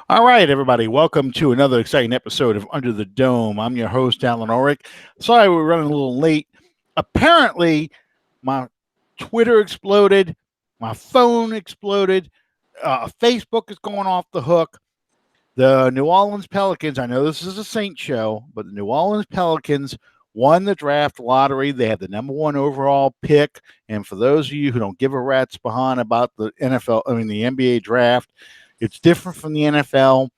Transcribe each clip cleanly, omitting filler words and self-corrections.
All right, everybody, welcome to another exciting episode of Under the Dome. I'm your host, Alan Ulrich. Sorry we're running a little late. Apparently, my Twitter exploded, my phone exploded, Facebook is going off the hook. The New Orleans Pelicans, I know this is a Saint show, but the New Orleans Pelicans won the draft lottery. They had the number one overall pick. And for those of you who don't give a rat's behind about the the NBA draft, it's different from the NFL.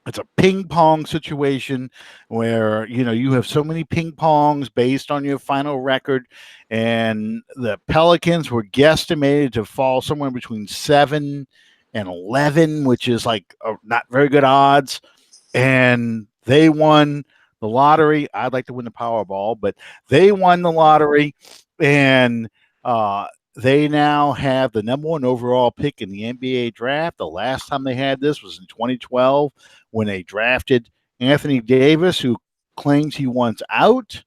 It's a ping pong situation where you have so many ping pongs based on your final record, and the Pelicans were guesstimated to fall somewhere between 7 and 11, which is like not very good odds, and they won the lottery. I'd like to win the Powerball, but they won the lottery, and they now have the number one overall pick in the NBA draft. The last time they had this was in 2012 when they drafted Anthony Davis, who claims he wants out.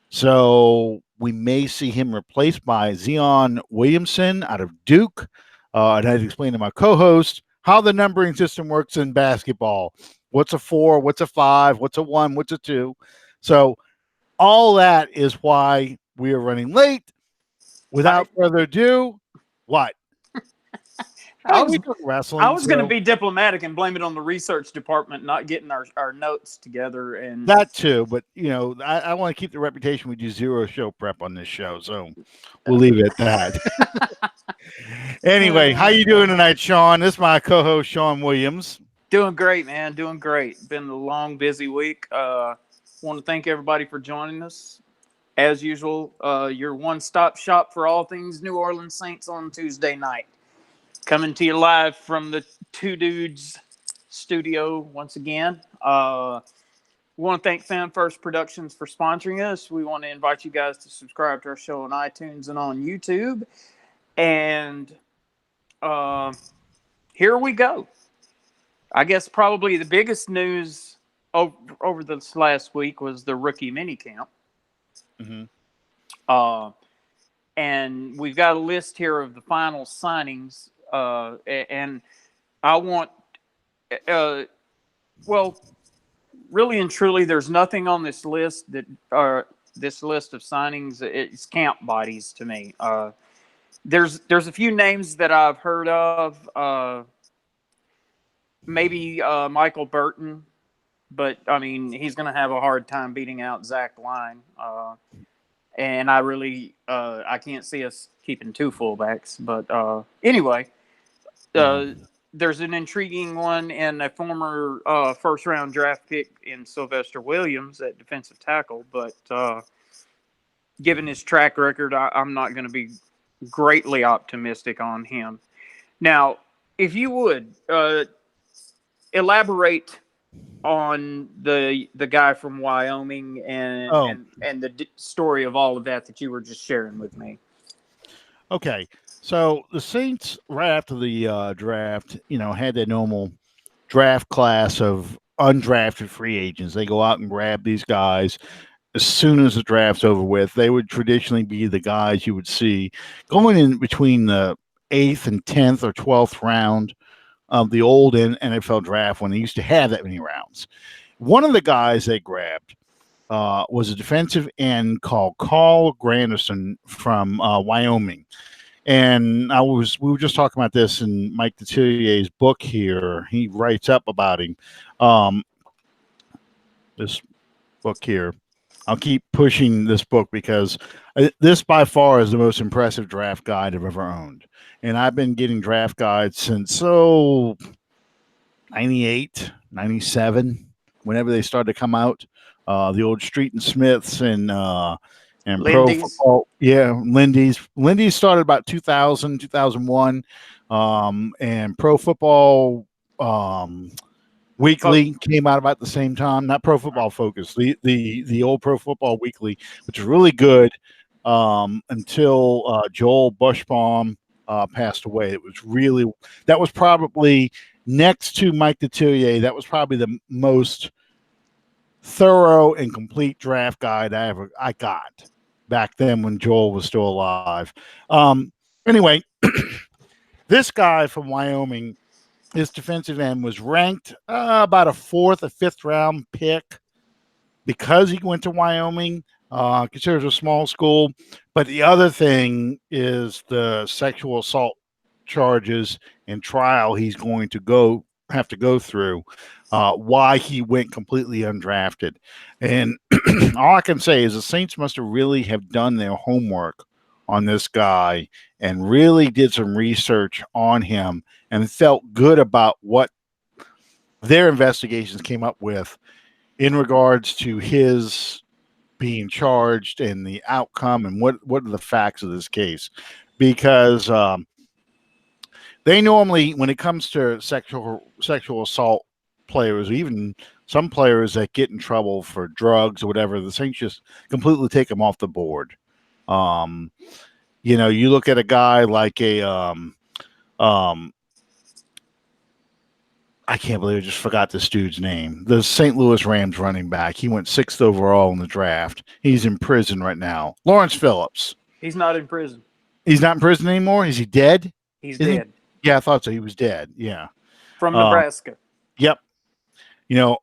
So we may see him replaced by Zion Williamson out of Duke. And I'd explain to my co-host how the numbering system works in basketball. What's a 4? What's a 5? What's a 1? What's a 2? So all that is why we are running late. Without further ado, what? I was wrestling. I was going to be diplomatic and blame it on the research department not getting our notes together, and that too. But I want to keep the reputation we do zero show prep on this show, so we'll leave it at that. Anyway, how you doing tonight, Sean? This is my co-host, Sean Williams. Doing great, man. Doing great. Been a long, busy week. Want to thank everybody for joining us. As usual, your one-stop shop for all things New Orleans Saints on Tuesday night. Coming to you live from the Two Dudes studio once again. We want to thank Fan First Productions for sponsoring us. We want to invite you guys to subscribe to our show on iTunes and on YouTube. And here we go. I guess probably the biggest news over this last week was the rookie minicamp. Mm-hmm. And we've got a list here of the final signings. And I want, really and truly, there's nothing on this list this list of signings. It's camp bodies to me. There's a few names that I've heard of. Maybe Michael Burton, but I mean he's going to have a hard time beating out Zach Line. And I can't see us keeping two fullbacks. But anyway. There's an intriguing one in a former first-round draft pick in Sylvester Williams at defensive tackle, but given his track record, I'm not going to be greatly optimistic on him. Now, if you would elaborate on the guy from Wyoming and the story of all of that you were just sharing with me. Okay. So the Saints, right after the draft, had their normal draft class of undrafted free agents. They go out and grab these guys as soon as the draft's over with. They would traditionally be the guys you would see going in between the 8th and 10th or 12th round of the old NFL draft when they used to have that many rounds. One of the guys they grabbed was a defensive end called Carl Granderson from Wyoming. And we were just talking about this in Mike Detillier's book here. He writes up about him. This book here. I'll keep pushing this book because this by far is the most impressive draft guide I've ever owned. And I've been getting draft guides since 98, 97, whenever they started to come out. The old Street and Smiths and Pro Football. Yeah, Lindy's started about 2000, 2001. And Pro Football Weekly came out about the same time. Not Pro Football Focus, the old Pro Football Weekly, which is really good until Joel Bushbaum passed away. That was probably next to Mike Detillier. That was probably the most thorough and complete draft guide I got back then when Joel was still alive. Anyway, this guy from Wyoming His defensive end was ranked about a fourth, a fifth round pick because he went to Wyoming. Considers a small school, but the other thing is the sexual assault charges and trial he's going to go have to go through. Why he went completely undrafted, and all I can say is the Saints must have really have done their homework on this guy and really did some research on him and felt good about what their investigations came up with in regards to his being charged and the outcome and what are the facts of this case because they normally when it comes to sexual assault players, even some players that get in trouble for drugs or whatever, the Saints just completely take them off the board. um you look at a guy like a um I can't believe I just forgot this dude's name. The St. Louis Rams running back. He went sixth overall in the draft. He's in prison right now. Lawrence Phillips. He's not in prison. He's not in prison anymore. Is he dead? He's Isn't he? dead. Yeah, I thought so. He was dead. Yeah. From Um, Nebraska. yep.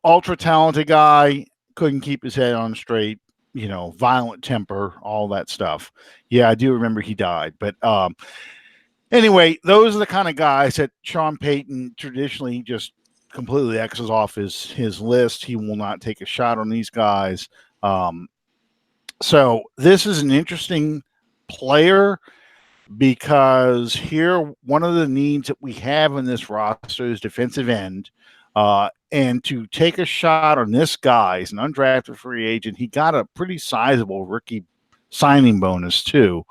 Ultra talented guy. Couldn't keep his head on straight. Violent temper, all that stuff. Yeah, I do remember he died. But anyway, those are the kind of guys that Sean Payton traditionally just completely X's off his list. He will not take a shot on these guys. So this is an interesting player because here one of the needs that we have in this roster is defensive end. And to take a shot on this guy, he's an undrafted free agent. He got a pretty sizable rookie signing bonus too,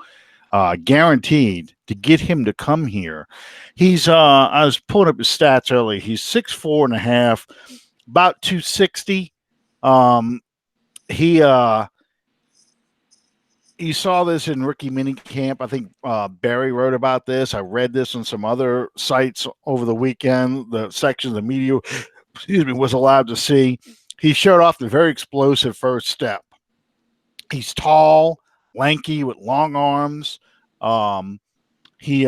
guaranteed to get him to come here. He's I was pulling up his stats early. He's 6'4.5", about 260. He You saw this in rookie mini camp. I think Barry wrote about this. I read this on some other sites over the weekend. The section of the media, was allowed to see. He showed off the very explosive first step. He's tall, lanky, with long arms. He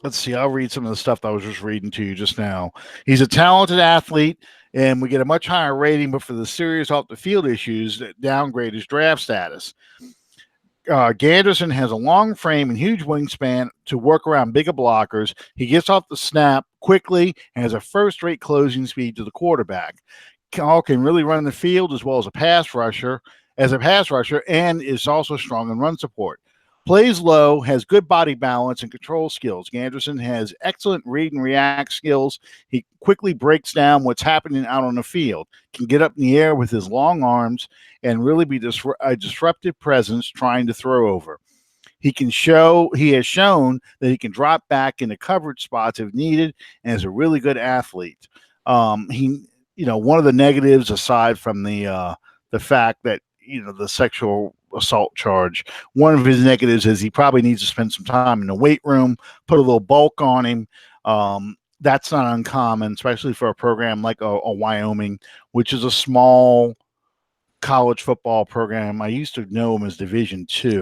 Let's see. I'll read some of the stuff I was just reading to you just now. He's a talented athlete, and we get a much higher rating, but for the serious off the field issues that downgrade his draft status. Ganderson has a long frame and huge wingspan to work around bigger blockers. He gets off the snap quickly and has a first-rate closing speed to the quarterback. Cal can really run the field as well as a pass rusher, and is also strong in run support. Plays low, has good body balance and control skills. Ganderson has excellent read and react skills. He quickly breaks down what's happening out on the field, can get up in the air with his long arms, and really be a disruptive presence trying to throw over. He has shown that he can drop back into coverage spots if needed, and is a really good athlete. One of the negatives, aside from the fact that the sexual assault charge, one of his negatives is he probably needs to spend some time in the weight room, put a little bulk on him. That's not uncommon, especially for a program like a Wyoming, which is a small college football program. I used to know him as Division II.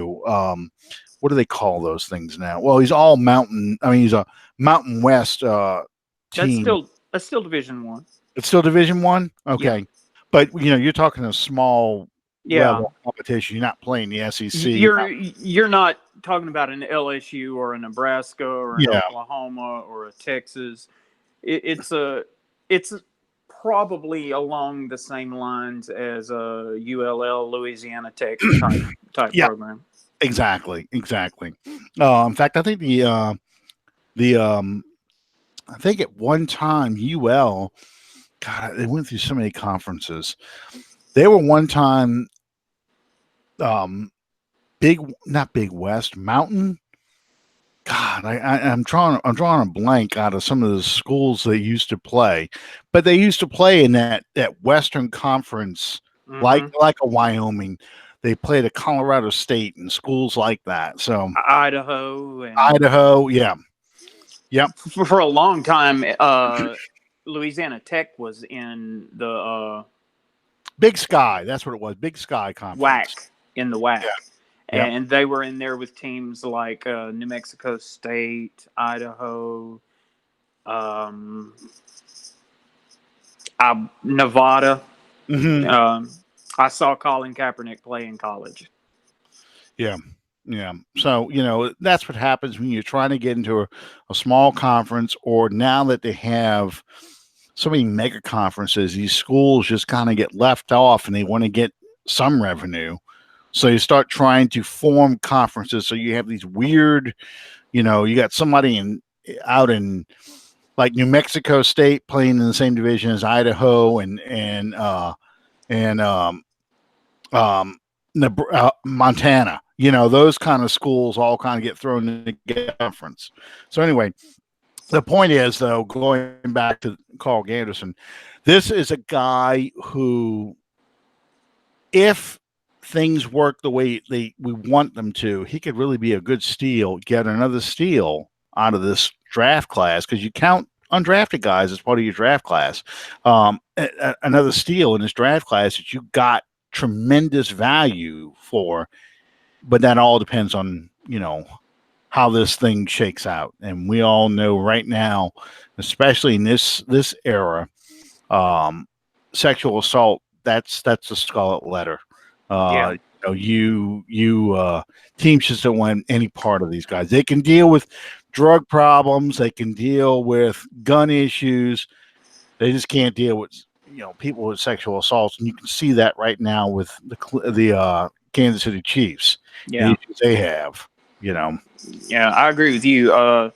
What do they call those things now? Well, he's all mountain. I mean, he's a Mountain West team. That's still Division One. It's still Division One. Okay, Yeah. but you're talking a small Yeah. level competition. You're not playing the SEC. You're not talking about an LSU or a Nebraska or an Oklahoma or a Texas. It's probably along the same lines as a ULL, Louisiana Tech type program. Exactly. In fact, I think I think at one time UL, God, they went through so many conferences. They were one time not Big West, Mountain. God, I'm drawing a blank out of some of the schools they used to play, but they used to play in that Western Conference, like a Wyoming. They played at Colorado State and schools like that. So Idaho, yeah, yep. For a long time, Louisiana Tech was in the Big Sky. That's what it was. Big Sky Conference. WAC. Yeah. And they were in there with teams like New Mexico State, Idaho, Nevada. Hmm. Um, I saw Colin Kaepernick play in college. Yeah. Yeah. So, that's what happens when you're trying to get into a small conference, or now that they have so many mega conferences, these schools just kind of get left off and they want to get some revenue. So you start trying to form conferences. So you have these weird, you got somebody out in like New Mexico State playing in the same division as Idaho and um, Montana. Those kind of schools all kind of get thrown in the conference. So anyway, the point is, though, going back to Carl Ganderson, this is a guy who, if things work the way we want them to, he could really be a good steal, get another steal out of this draft class, because you count undrafted guys as part of your draft class. Another steal in this draft class that you got tremendous value for, but that all depends on how this thing shakes out. And we all know right now, especially in this era, um, sexual assault, that's a scarlet letter. Yeah, You teams just don't want any part of these guys. They can deal with drug problems, they can deal with gun issues, they just can't deal with people with sexual assaults. And you can see that right now with the Kansas City Chiefs, the yeah, issues they have. You know, yeah. I agree with you. Uh,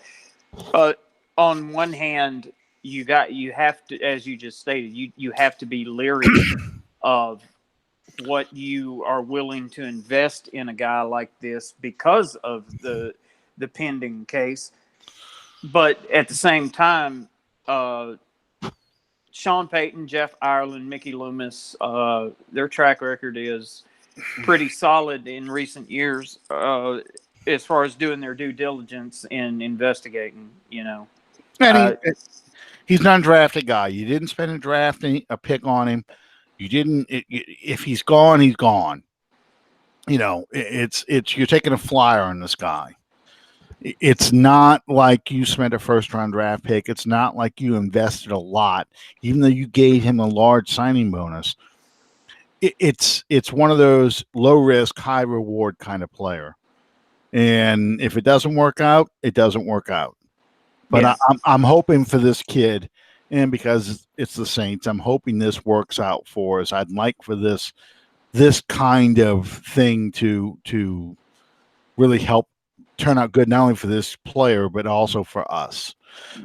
on one hand, you have to, as you just stated, you have to be leery of what you are willing to invest in a guy like this because of the pending case. But at the same time, uh, Sean Payton, Jeff Ireland, Mickey Loomis, their track record is pretty solid in recent years as far as doing their due diligence in investigating. and Uh, he's not a drafted guy. You didn't spend a pick on him. You didn't. If he's gone, he's gone. It's you're taking a flyer on this guy. It's not like you spent a first round draft pick. It's not like you invested a lot, even though you gave him a large signing bonus. It's one of those low risk, high reward kind of player. And if it doesn't work out, it doesn't work out. But yeah, I'm hoping for this kid, and because it's the Saints, I'm hoping this works out for us. I'd like for this kind of thing to really help turn out good, not only for this player but also for us.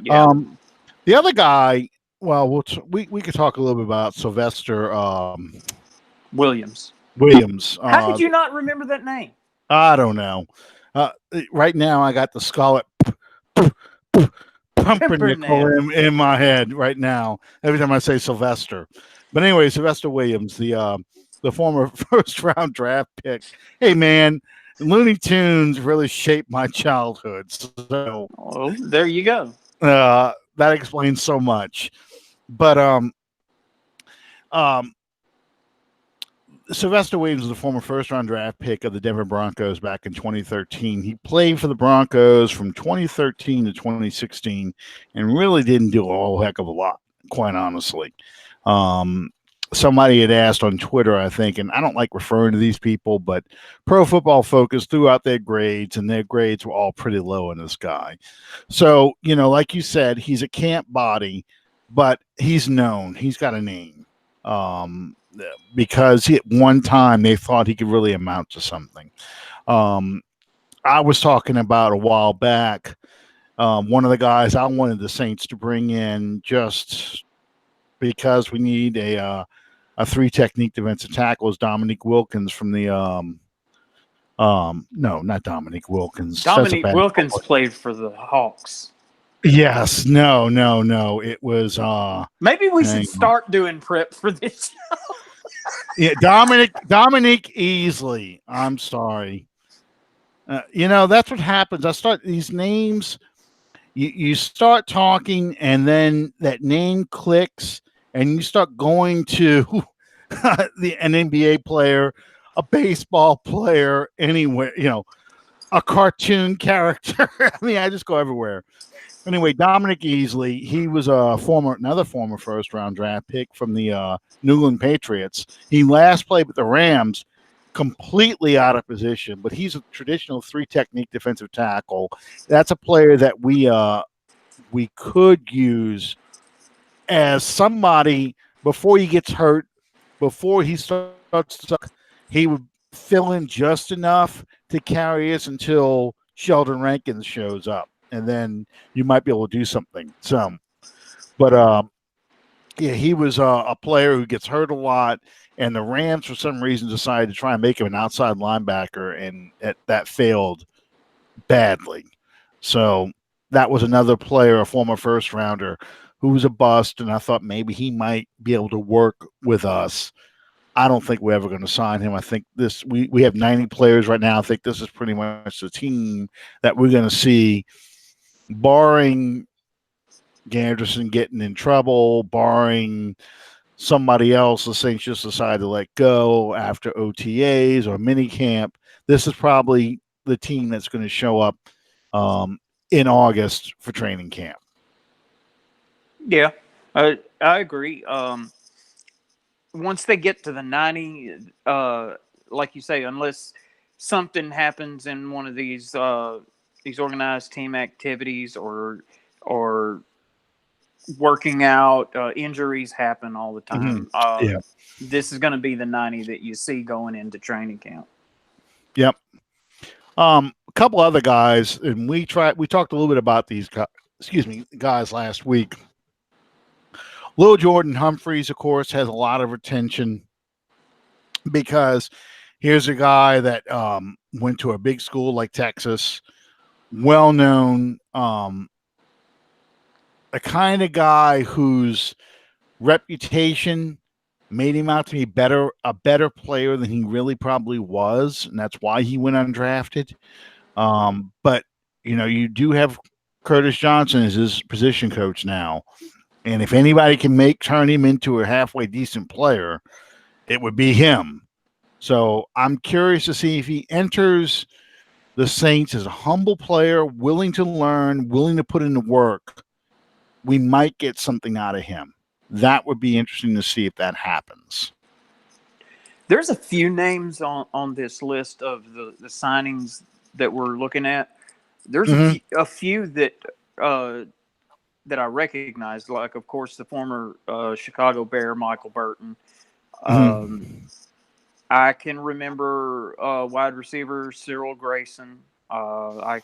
yeah. The other guy, well, we could talk a little bit about Sylvester Williams. Williams. How could you not remember that name? I don't know. Uh, right now, I got the Scarlet Pumpernickel Pimpernel. in my head right now. Every time I say Sylvester, but anyway, Sylvester Williams, the former first round draft pick. Hey man, Looney Tunes really shaped my childhood, so Well, there you go. that explains so much. But um, Sylvester Williams is the former first round draft pick of the Denver Broncos back in 2013. He played for the Broncos from 2013 to 2016 and really didn't do a whole heck of a lot, quite honestly. Um, Somebody had asked on Twitter, I think, and I don't like referring to these people, but Pro Football Focus threw out their grades, and their grades were all pretty low in this guy. So, like you said, he's a camp body, but he's known. He's got a name. Because at one time they thought he could really amount to something. Um, I was talking about a while back. One of the guys I wanted the Saints to bring in just because we need a three technique defensive tackle is Dominique Wilkins from the no, not Dominique Wilkins. That's a Dominique bad Wilkins played for the Hawks. Yes, no. It was Maybe we should start doing prep for this. Yeah, Dominic Easley. I'm sorry. That's what happens. I start these names. You start talking, and then that name clicks, and you start going to an NBA player, a baseball player, anywhere. a cartoon character. I mean, I just go everywhere. Anyway, Dominic Easley, he was another former first round draft pick from the New England Patriots. He last played with the Rams, completely out of position, but he's a traditional three technique defensive tackle. That's a player that we could use as somebody before he gets hurt, before he starts to suck, he would fill in just enough to carry us until Sheldon Rankins shows up, and then you might be able to do something. But yeah, he was a player who gets hurt a lot, and the Rams for some reason decided to try and make him an outside linebacker, and that failed badly. So that was another player, a former first rounder, who was a bust, and I thought maybe he might be able to work with us. I don't think we're ever going to sign him. I think we have 90 players right now. I think this is pretty much the team that we're going to see, barring Ganderson getting in trouble, barring somebody else the Saints just decide to let go after OTAs or mini camp. This is probably the team that's going to show up in August for training camp. Yeah, I agree. Once they get to the 90, like you say, unless something happens in one of these organized team activities or working out, injuries happen all the Mm-hmm. time. Yeah. This is going to be the 90 that you see going into training camp. Yep. A couple other guys, and we talked a little bit about these guys last week. Lil Jordan Humphreys, of course, has a lot of attention because here's a guy that went to a big school like Texas, well known, a kind of guy whose reputation made him out to be a better player than he really probably was, and that's why he went undrafted. But you do have Curtis Johnson as his position coach now, and if anybody can turn him into a halfway decent player, it would be him. So I'm curious to see if he enters the Saints as a humble player, willing to learn, willing to put in the work. We might get something out of him. That would be interesting to see if that happens. There's a few names on this list of the signings that we're looking at. There's Mm-hmm. a few that I recognize, like of course the former Chicago Bear Michael Burton. Um, Mm-hmm. I can remember wide receiver Cyril Grayson. I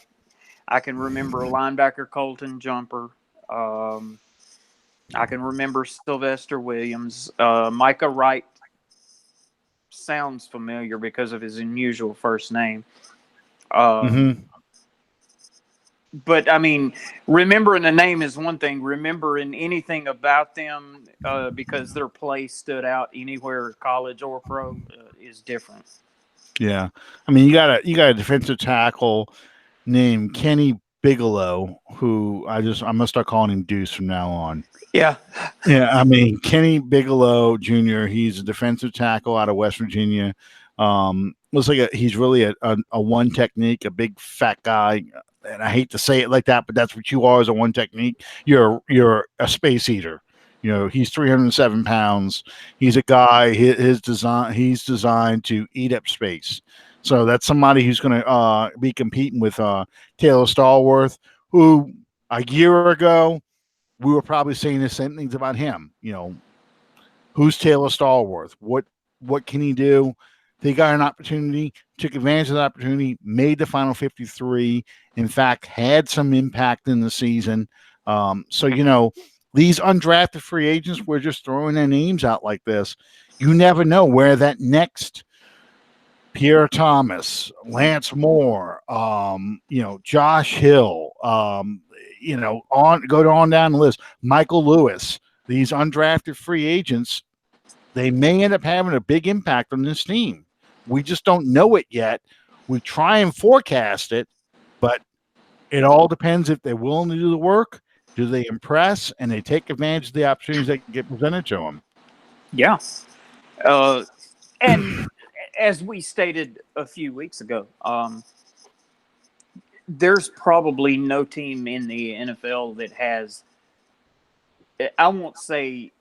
can remember linebacker Colton Jumper. Um, I can remember Sylvester Williams. Micah Wright sounds familiar because of his unusual first name. Um, Mm-hmm. but I mean, remembering a name is one thing. Remembering anything about them because their play stood out anywhere, college or pro, is different. Yeah. I mean, you got a defensive tackle named Kenny Bigelow, who I'm gonna start calling him Deuce from now on. Yeah, Yeah, I mean Kenny Bigelow Jr. He's a defensive tackle out of West Virginia. Looks like he's really a one technique, a big fat guy. And I hate to say it like that, but that's what you are as a one technique. You're a space eater. He's 307 pounds. He's a guy. He's designed to eat up space. So that's somebody who's going to be competing with Taylor Stallworth, who a year ago we were probably saying the same things about him. Who's Taylor Stallworth? What can he do? They got an opportunity, took advantage of the opportunity, made the final 53. In fact, had some impact in the season. So these undrafted free agents, we're just throwing their names out like this. You never know where that next Pierre Thomas, Lance Moore, Josh Hill, on down the list. Michael Lewis, these undrafted free agents, they may end up having a big impact on this team. We just don't know it yet. We try and forecast it, but it all depends if they're willing to do the work. Do they impress and they take advantage of the opportunities that get presented to them? yeah. And as we stated a few weeks ago, there's probably no team in the NFL that has. I won't say.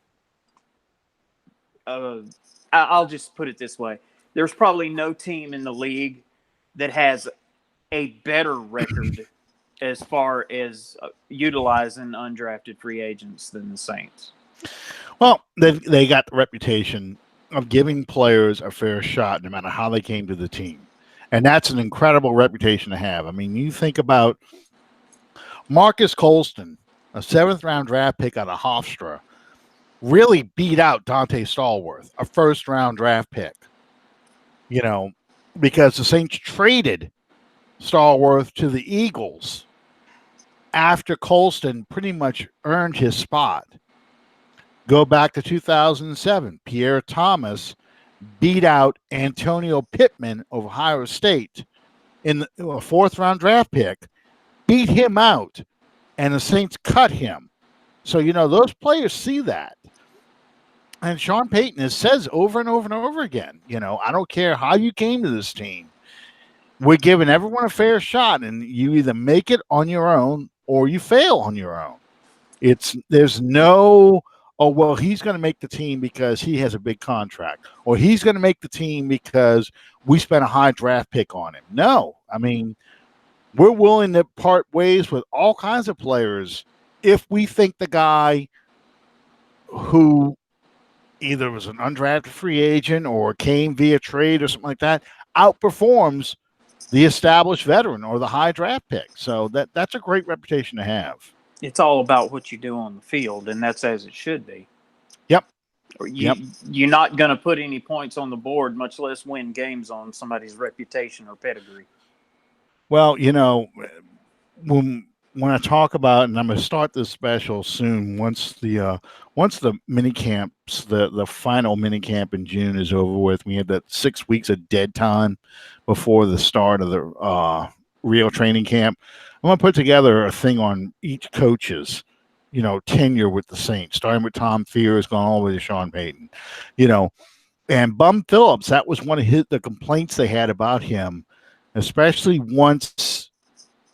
Uh, I'll just put it this way: there's probably no team in the league that has a better record as far as utilizing undrafted free agents than the Saints. Well, they got the reputation of giving players a fair shot no matter how they came to the team. And that's an incredible reputation to have. I mean, you think about Marcus Colston, a seventh round draft pick out of Hofstra, really beat out Dante Stallworth, a first round draft pick, you know, because the Saints traded Stallworth to the Eagles after Colston pretty much earned his spot. Go back to 2007. Pierre Thomas beat out Antonio Pittman of Ohio State in a fourth round draft pick, beat him out, and the Saints cut him. So, those players see that. And Sean Payton has says over and over and over again, I don't care how you came to this team. We're giving everyone a fair shot, and you either make it on your own or you fail on your own. There's no, oh, well, he's going to make the team because he has a big contract, or he's going to make the team because we spent a high draft pick on him. No, I mean, we're willing to part ways with all kinds of players if we think the guy who either was an undrafted free agent or came via trade or something like that outperforms the established veteran or the high draft pick. So that's a great reputation to have. It's all about what you do on the field, and that's as it should be. Yep. You're not going to put any points on the board, much less win games on somebody's reputation or pedigree. Well, when I talk about, and I'm going to start this special soon, once the mini camps, the final mini camp in June is over with, we have that 6 weeks of dead time before the start of the real training camp. I'm going to put together a thing on each coach's, tenure with the Saints, starting with Tom Fears, going all the way to Sean Payton, and Bum Phillips. That was one of the complaints they had about him, especially once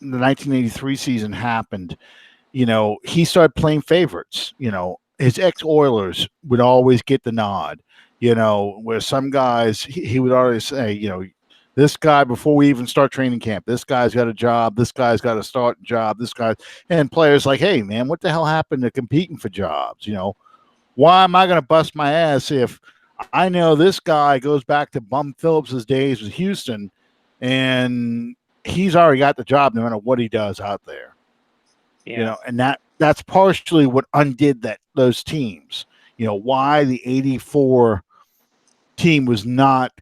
the 1983 season happened. He started playing favorites. His ex-Oilers would always get the nod, where some guys, he would always say, this guy, before we even start training camp, this guy's got a job, this guy's got a start job, this guy, and players like, hey, man, what the hell happened to competing for jobs? Why am I going to bust my ass if I know this guy goes back to Bum Phillips's days with Houston and he's already got the job no matter what he does out there. Yeah. And that's partially what undid those teams. Why the 84 team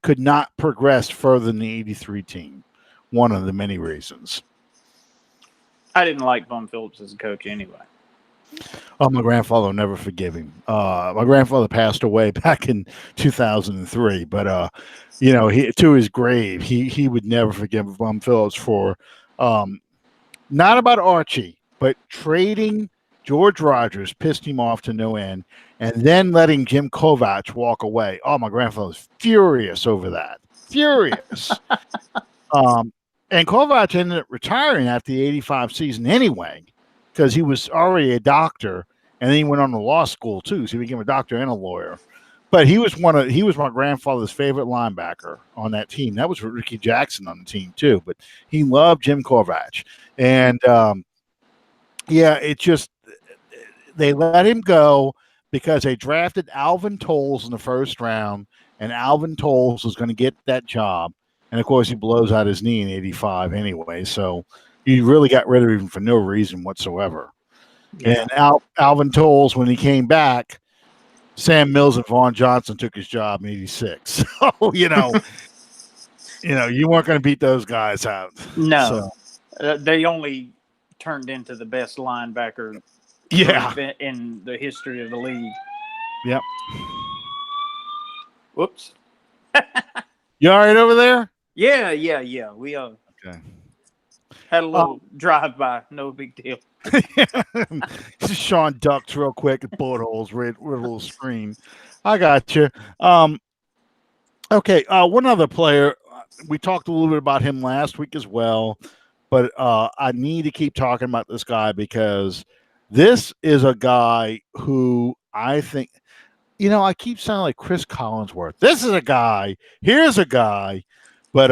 could not progress further than the 83 team. One of the many reasons. I didn't like Bum Phillips as a coach anyway. Oh, my grandfather will never forgive him. My grandfather passed away back in 2003, but he, to his grave, he would never forgive Bum Phillips for not about Archie, but trading George Rogers pissed him off to no end, and then letting Jim Kovac walk away. Oh, my grandfather was furious over that. Furious. And Kovac ended up retiring after the 85 season anyway, because he was already a doctor, and then he went on to law school too, so he became a doctor and a lawyer. But he was my grandfather's favorite linebacker on that team. That was Ricky Jackson on the team too, but he loved Jim Kovac. And they let him go because they drafted Alvin Tolles in the first round, and Alvin Tolles was going to get that job. And of course, he blows out his knee in '85 anyway. So you really got rid of him for no reason whatsoever. Yeah. And Alvin Tolles, when he came back, Sam Mills and Vaughn Johnson took his job in '86. So you weren't going to beat those guys out. No, they only turned into the best linebacker. Yeah. In the history of the league. Yep. Whoops. You all right over there? Yeah. We okay. Had a little drive-by. No big deal. Sean ducks real quick at bullet holes with a little screen. I got you. Okay. One other player. We talked a little bit about him last week as well. but I need to keep talking about this guy because this is a guy who I think, I keep sounding like Chris Collinsworth. This is a guy. Here's a guy, but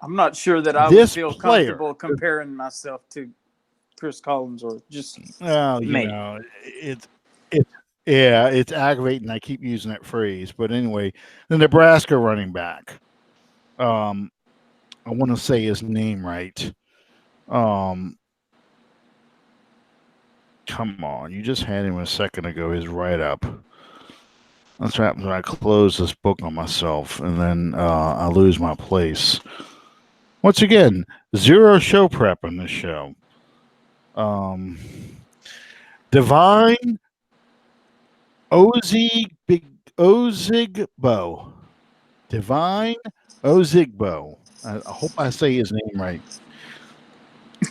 I'm not sure that I would this feel player. comfortable comparing myself to Chris Collins or just Well, me. it's yeah, it's aggravating. I keep using that phrase, but anyway, the Nebraska running back. Um, I want to say his name right. Um, Come on, you just had him a second ago. His write up. That's what happens when I close this book on myself, and then I lose my place. Once again, zero show prep on this show. Um, Divine Ozigbo. Divine Ozigbo. I hope I say his name right.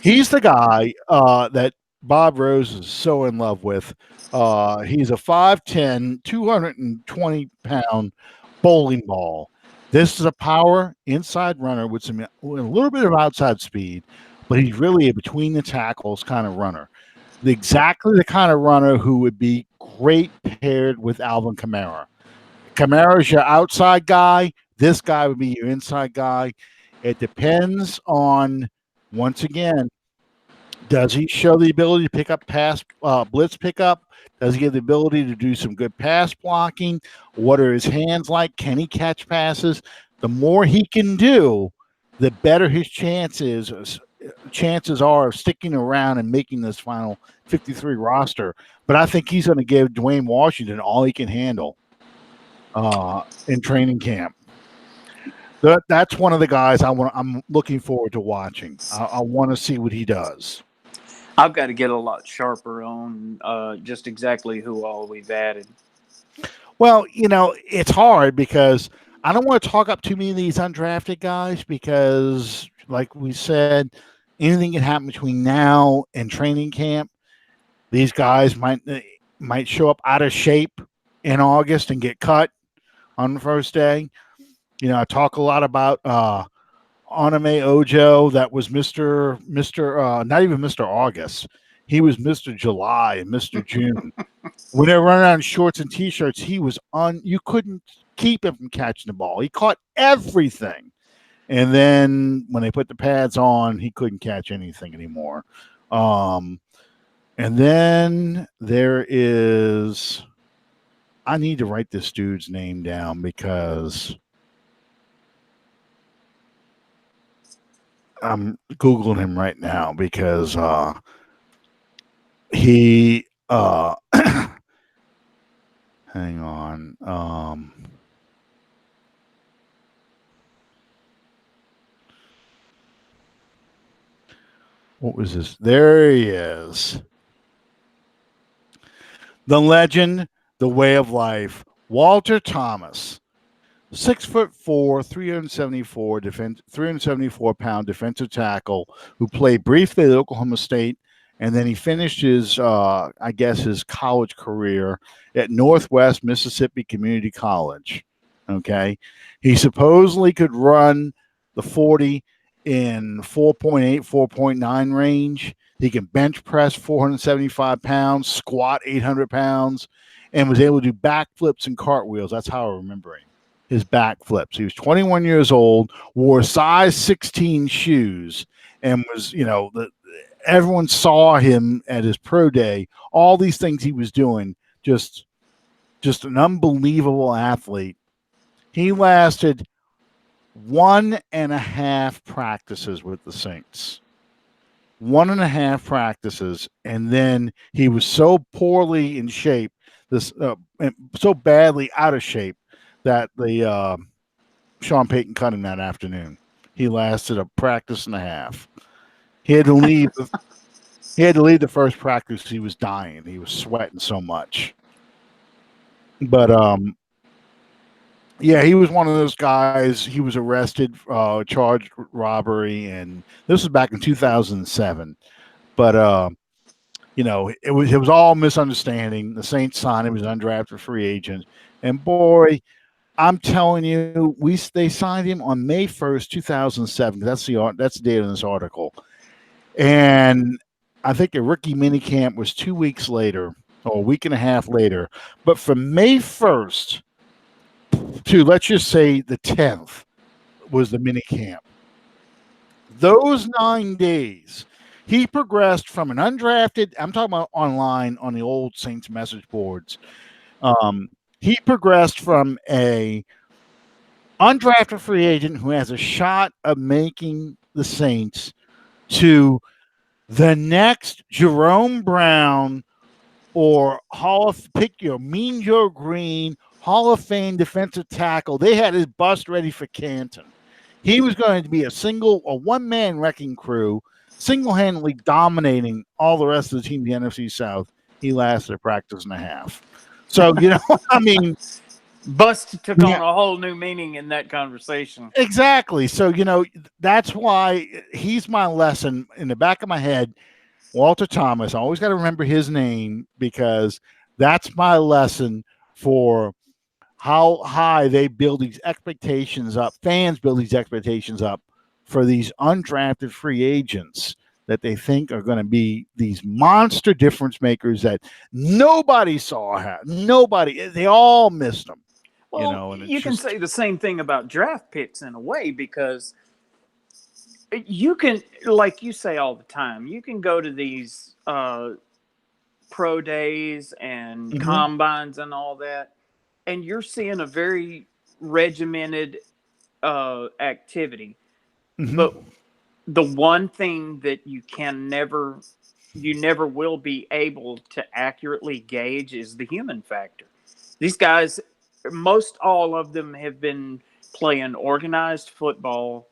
He's the guy that Bob Rose is so in love with. He's a 5'10", 220-pound bowling ball. This is a power inside runner with a little bit of outside speed, but he's really a between the tackles kind of runner. Exactly the kind of runner who would be great paired with Alvin Kamara. Kamara's your outside guy. This guy would be your inside guy. It depends on, once again, does he show the ability to pick up pass blitz pickup? Does he have the ability to do some good pass blocking? What are his hands like? Can he catch passes? The more he can do, the better his chances are of sticking around and making this final 53 roster. But I think he's going to give Dwayne Washington all he can handle in training camp. That's one of the guys I'm looking forward to watching. I want to see what he does. I've got to get a lot sharper on just exactly who all we've added. Well, it's hard because I don't want to talk up too many of these undrafted guys because, like we said, anything can happen between now and training camp. These guys might show up out of shape in August and get cut on the first day. I talk a lot about Onome Ojo. That was not even Mr. August. He was Mr. July and Mr. June. When they were running around in shorts and t-shirts, he was on. You couldn't keep him from catching the ball. He caught everything. And then when they put the pads on, he couldn't catch anything anymore. And then there is. I need to write this dude's name down because I'm Googling him right now because he hang on. What was this? There he is. The legend, the way of life, Walter Thomas. 6'4", 374 pound defensive tackle who played briefly at Oklahoma State, and then he finished his his college career at Northwest Mississippi Community College. Okay, he supposedly could run the 40 in 4.8, 4.9 range. He can bench press 475 pounds, squat 800 pounds, and was able to do backflips and cartwheels. That's how I remember him. His backflips. He was 21 years old, wore size 16 shoes, and was, everyone saw him at his pro day. All these things he was doing, just an unbelievable athlete. He lasted 1.5 practices with the Saints. 1.5 practices, and then he was so poorly in shape, so badly out of shape that the Sean Payton cut him that afternoon. He lasted a practice and a half. He had to leave. He had to leave the first practice. He was dying. He was sweating so much. But yeah, he was one of those guys. He was arrested, charged with robbery, and this was back in 2007. But it was all misunderstanding. The Saints signed him as an undrafted free agent, and boy, I'm telling you, they signed him on May 1st, 2007. That's the date of this article, and I think the rookie minicamp was 2 weeks later or a week and a half later. But from May 1st to, let's just say, the 10th was the minicamp. Those 9 days, he progressed from an undrafted. I'm talking about online on the old Saints message boards. He progressed from a undrafted free agent who has a shot of making the Saints to the next Jerome Brown or pick your Mean Joe Green, Hall of Fame defensive tackle. They had his bust ready for Canton. He was going to be a one-man wrecking crew, single-handedly dominating all the rest of the team in the NFC South. He lasted a practice and a half. So, I mean, Bust took on yeah, a whole new meaning in that conversation. exactly. So, that's why he's my lesson in the back of my head. Walter Thomas. I always got to remember his name because that's my lesson for how high they build these expectations up. Fans build these expectations up for these undrafted free agents that they think are going to be these monster difference makers that nobody saw. Nobody, they all missed them, Well, and it's you can just. say the same thing about draft picks in a way because you can, like you say all the time, you can go to these pro days and Hmm. combines and all that, and you're seeing a very regimented activity. But Hmm. the one thing that you never will be able to accurately gauge is the human factor. These guys, most all of them have been playing organized football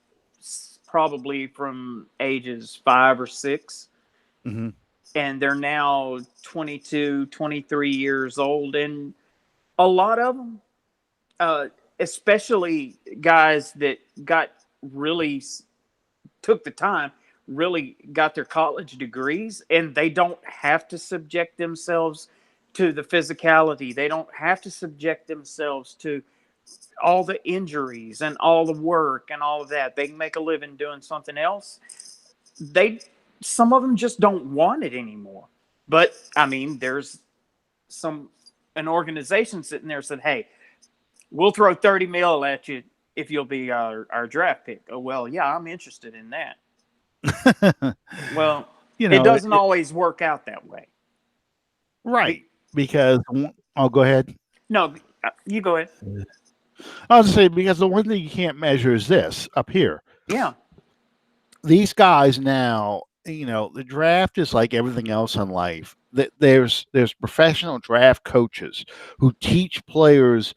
probably from ages 5 or 6, Hmm. and they're now 22, 23 years old. And a lot of them, uh, especially guys that got really took the time, really got their college degrees, and they don't have to subject themselves to the physicality. They don't have to subject themselves to all the injuries and all the work and all of that. They can make a living doing something else. They Some of them just don't want it anymore. But I mean, there's some an organization sitting there said, "Hey, we'll throw 30 mil at you if you'll be our draft pick." Oh well, yeah, I'm interested in that. Well, you it know, doesn't always work out that way. right. Be- Because, I'll go ahead. no, you go ahead. I was going to say, because the one thing you can't measure is this up here. Yeah. These guys now, the draft is like everything else in life. There's professional draft coaches who teach players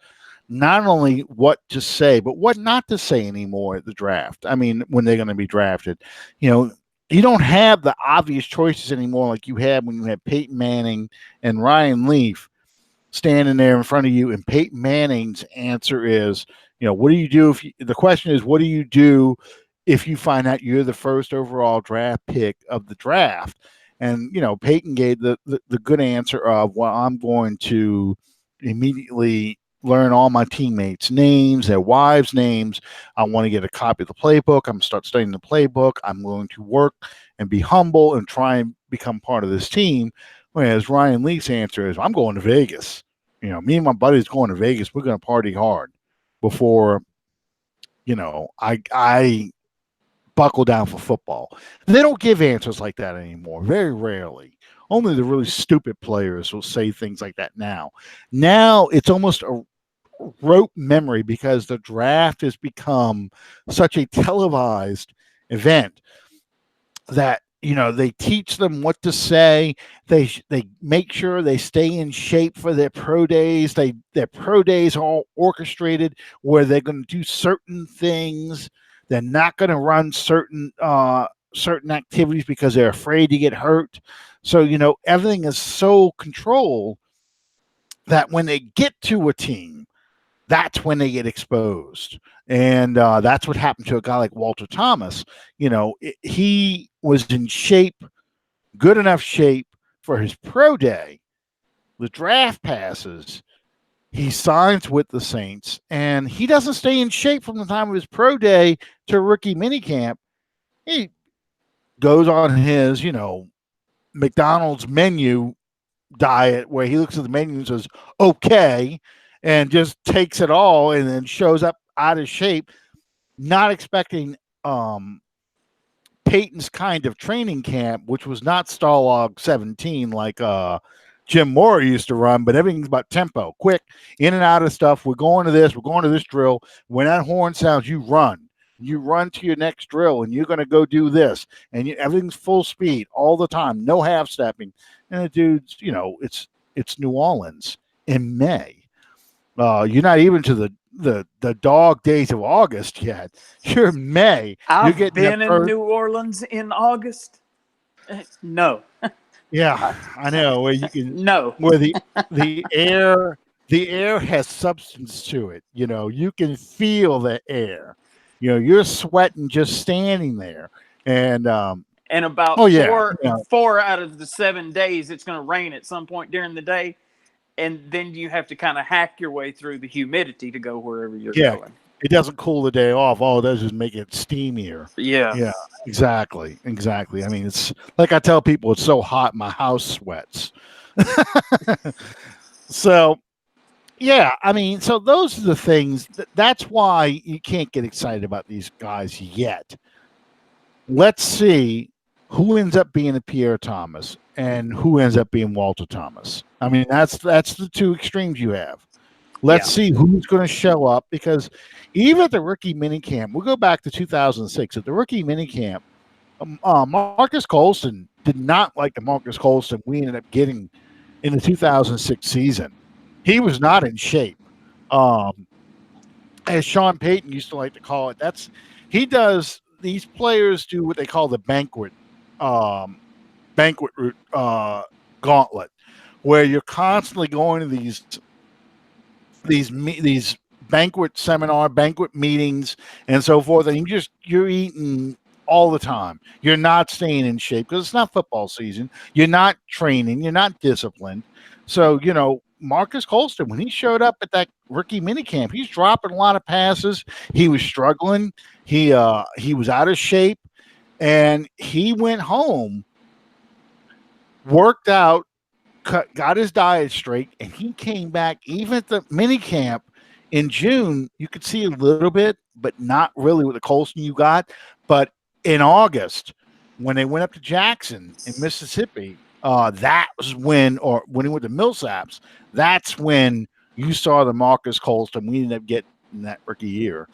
not only what to say, but what not to say anymore at the draft. I mean, when they're going to be drafted, you know, you don't have the obvious choices anymore like you had when you had Peyton Manning and Ryan Leaf standing there in front of you, and Peyton Manning's answer is, what do you do if the question is, what do you do if you find out you're the first overall draft pick of the draft? And Peyton gave the good answer of, well, I'm going to immediately learn all my teammates' names, their wives' names. I want to get a copy of the playbook. I'm going to start studying the playbook. I'm going to work and be humble and try and become part of this team. Whereas Ryan Leaf's answer is, I'm going to Vegas. Me and my buddies going to Vegas. We're going to party hard before, I buckle down for football. They don't give answers like that anymore. Very rarely. Only the really stupid players will say things like that now. Now it's almost a rote memory because the draft has become such a televised event that they teach them what to say. They make sure they stay in shape for their pro days. Their pro days are all orchestrated where they're going to do certain things. They're not going to run certain activities because they're afraid to get hurt. So everything is so controlled that when they get to a team, that's when they get exposed. And that's what happened to a guy like Walter Thomas. He was in shape, good enough shape for his pro day, the draft passes, He signs with the Saints, and he doesn't stay in shape from the time of his pro day to rookie minicamp. He goes on his, McDonald's menu diet where he looks at the menu and says, okay, and just takes it all and then shows up out of shape, not expecting um, Peyton's kind of training camp, which was not Starlog 17 like Jim Moore used to run, but everything's about tempo, quick, in and out of stuff. We're going to this, we're going to this drill. When that horn sounds, you run. You run to your next drill, and you're going to go do this, and everything's full speed all the time, no half stepping. And the dude's, it's New Orleans in May. You're not even to the dog days of August yet. You're May. You're I've getting that been in first. New Orleans in August. No, Yeah, I know where you can no. where the air has substance to it. You can feel the air. You're sweating just standing there. And And oh about yeah, four out of the 7 days, it's going to rain at some point during the day, and then you have to kind of hack your way through the humidity to go wherever you're yeah. going. It doesn't cool the day off. All it does is make it steamier. Yeah. Yeah, exactly, exactly. I mean, it's like I tell people, it's so hot my house sweats. So yeah, I mean, so those are the things. That's why you can't get excited about these guys yet. Let's see who ends up being a Pierre Thomas and who ends up being Walter Thomas. I mean, that's the two extremes you have. Let's Yeah. see who's going to show up because even at the rookie minicamp, we'll go back to 2006 at the rookie minicamp. Marcus Colston did not like the Marcus Colston we ended up getting in the 2006 season. He was not in shape. Um, as Sean Payton used to like to call it, these players do what they call the um, banquet route gauntlet, where you're constantly going to these banquet meetings and so forth, and you're eating all the time. You're not staying in shape because it's not football season. You're not training. You're not disciplined. So Marcus Colston, when he showed up at that rookie minicamp, he's dropping a lot of passes. He was struggling. He was out of shape, and he went home, worked out, got his diet straight, and he came back even at the mini camp in June. You could see a little bit, but not really with the Colston you got. But in August, when they went up to Jackson in Mississippi, that was when he went to Millsaps, that's when you saw the Marcus Colston we ended up getting that rookie year.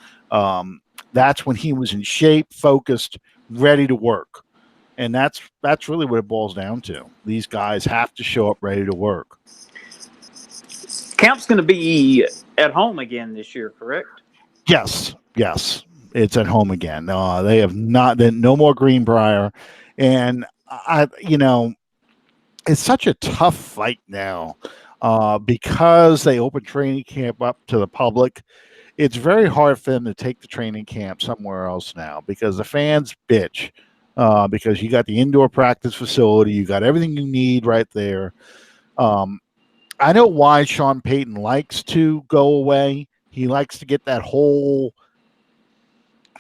That's when he was in shape, focused, ready to work. And that's really what it boils down to. These guys have to show up ready to work. Camp's going to be at home again this year, correct? Yes, it's at home again. They have not been no more Greenbrier, and it's such a tough fight now because they open training camp up to the public. It's very hard for them to take the training camp somewhere else now because the fans bitch. Because you got the indoor practice facility, you got everything you need right there. Um, I know why Sean Payton likes to go away. He likes to get that whole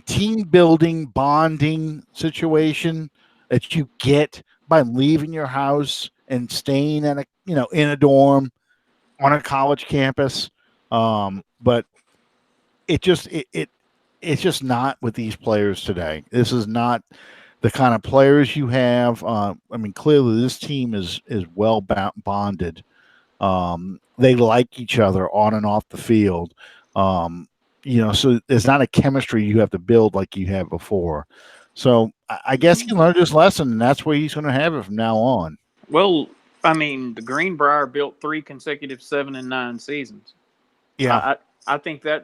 team building, bonding situation that you get by leaving your house and staying in a dorm on a college campus. But it's just not with these players today. This is not the kind of players you have. I mean, clearly this team is well bonded. They like each other on and off the field. So there's not a chemistry you have to build like you had before. So I guess he learned his lesson, and that's where he's going to have it from now on. Well, I mean, the Greenbrier built 3 consecutive 7-9 seasons. Yeah. I think that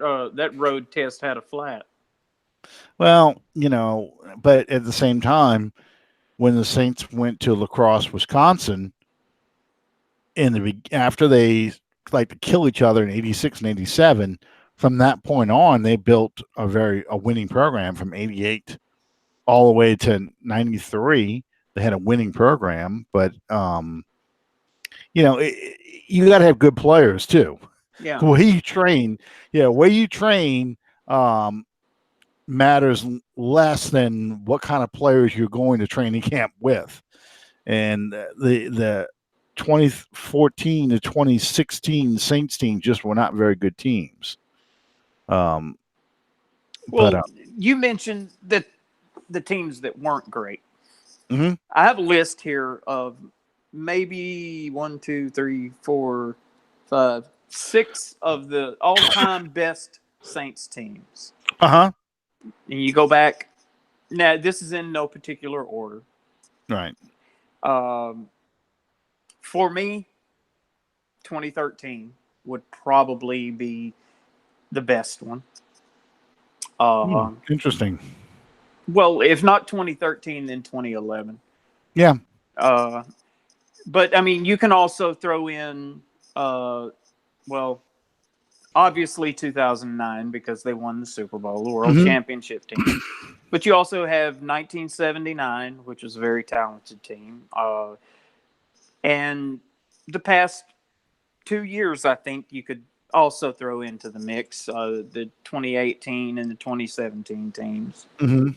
road test had a flat. Well, but at the same time, when the Saints went to La Crosse, Wisconsin, after they like to kill each other in '86 and '87, from that point on, they built a winning program from '88 all the way to '93. They had a winning program, but you got to have good players too. Yeah. The way you train, yeah, way you train um, matters less than what kind of players you're going to training camp with. And the 2014 to 2016 Saints team just were not very good teams. Um, but Well, you mentioned that the teams that weren't great. mhm. I have a list here of maybe one, two, three, four, five, six of the all-time best Saints teams. Uh-huh. And you go back. Now, this is in no particular order. Right. Um, for me, 2013 would probably be the best one. Um, Interesting. well, if not 2013, then 2011. Yeah. Uh, but I mean, you can also throw in, well, obviously 2009 because they won the Super Bowl, the World Hmm. Championship team. But you also have 1979, which was a very talented team, and the past 2 years, I think you could also throw into the mix the 2018 and the 2017 teams. Hmm.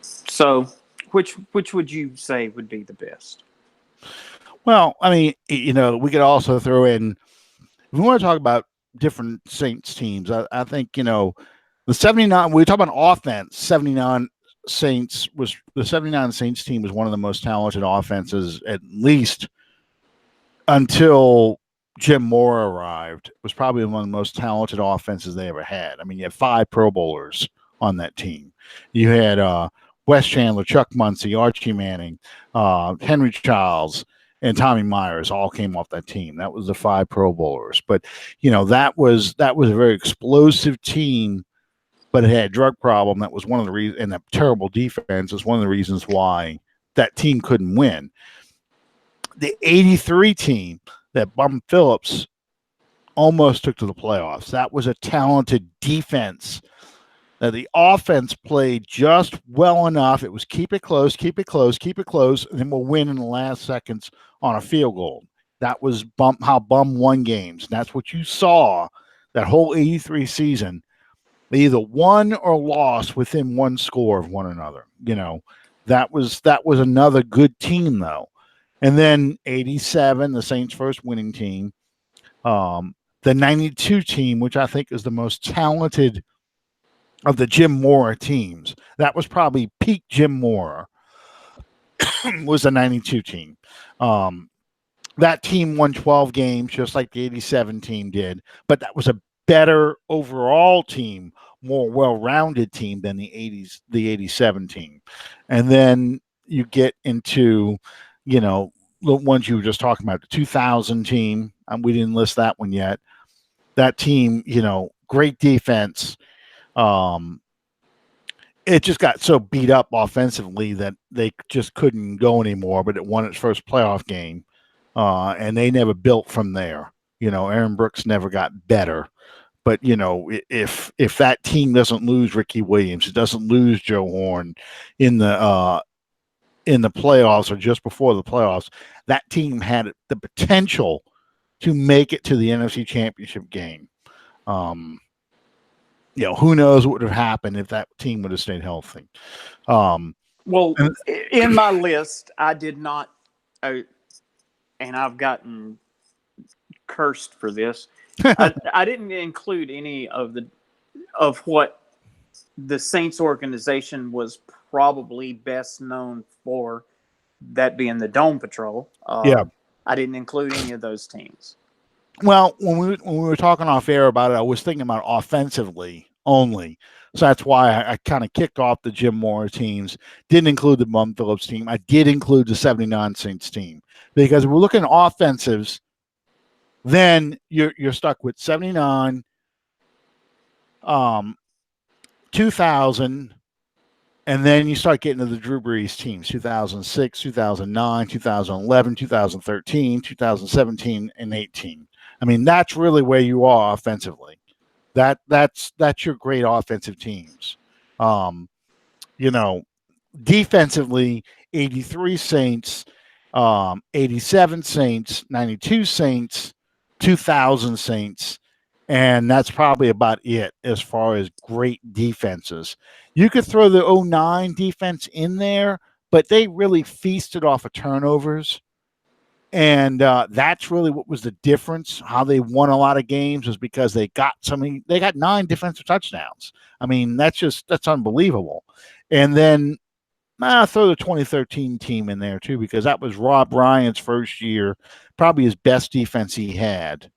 So, which would you say would be the best? Well, I mean, we could also throw in, if we want to talk about different Saints teams, I think, the 79, we talk about offense, 79 Saints team was one of the most talented offenses, at least until Jim Mora arrived. It was probably one of the most talented offenses they ever had. I mean, you had 5 Pro Bowlers on that team. You had Wes Chandler, Chuck Muncie, Archie Manning, Henry Childs, and Tommy Myers all came off that team. That was the 5 Pro Bowlers. But that was a very explosive team, but it had a drug problem. That was one of the reasons, and a terrible defense was one of the reasons why that team couldn't win. The '83 team that Bum Phillips almost took to the playoffs. That was a talented defense. Now, the offense played just well enough. It was keep it close, keep it close, keep it close, and then we'll win in the last seconds on a field goal. That was how Bum won games. And that's what you saw that whole '83 season. They either won or lost within one score of one another. That was another good team though. And then '87, the Saints' first winning team. The '92 team, which I think is the most talented of the Jim Mora teams. That was probably peak Jim Mora, was the '92 team. Um, that team won 12 games, just like the '87 team did, but that was a better overall team, more well-rounded team than the '87 team. And then you get into, the ones you were just talking about, the 2000 team. We didn't list that one yet. That team, great defense. Um, it just got so beat up offensively that they just couldn't go anymore, but it won its first playoff game. And they never built from there. Aaron Brooks never got better. But if that team doesn't lose Ricky Williams, it doesn't lose Joe Horn in the playoffs or just before the playoffs, that team had the potential to make it to the NFC Championship game. Who knows what would have happened if that team would have stayed healthy. Well, And, in my list, I did not, and I've gotten cursed for this. I didn't include any of what the Saints organization was probably best known for, that being the Dome Patrol. yeah. I didn't include any of those teams. Well, when we were talking off air about it, I was thinking about offensively only. So that's why I kind of kicked off the Jim Mora teams. Didn't include the Bum Phillips team. I did include the '79 Saints team because if we're looking at offensives, then you're stuck with '79, 2000, and then you start getting to the Drew Brees teams: 2006, 2009, 2011, 2013, 2017, and 18. I mean, that's really where you are offensively. That's your great offensive teams. Um, you know, Defensively, '83 Saints, '87 Saints, '92 Saints, 2000 Saints, and that's probably about it as far as great defenses. You could throw the '09 defense in there, but they really feasted off of turnovers. And that's really what was the difference. How they won a lot of games is because they got 9 defensive touchdowns. I mean, that's unbelievable. And then throw the 2013 team in there too, because that was Rob Ryan's first year, probably his best defense he had.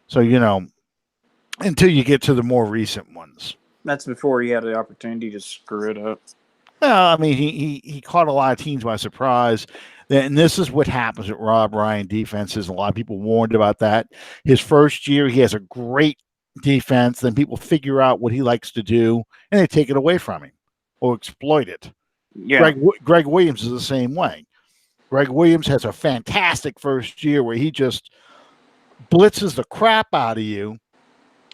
So, until you get to the more recent ones. That's before he had the opportunity to screw it up. Well, I mean, he caught a lot of teams by surprise. And this is what happens with Rob Ryan defenses. A lot of people warned about that. His first year, he has a great defense. Then people figure out what he likes to do, and they take it away from him or exploit it. Yeah. Greg Williams is the same way. Greg Williams has a fantastic first year where he just blitzes the crap out of you.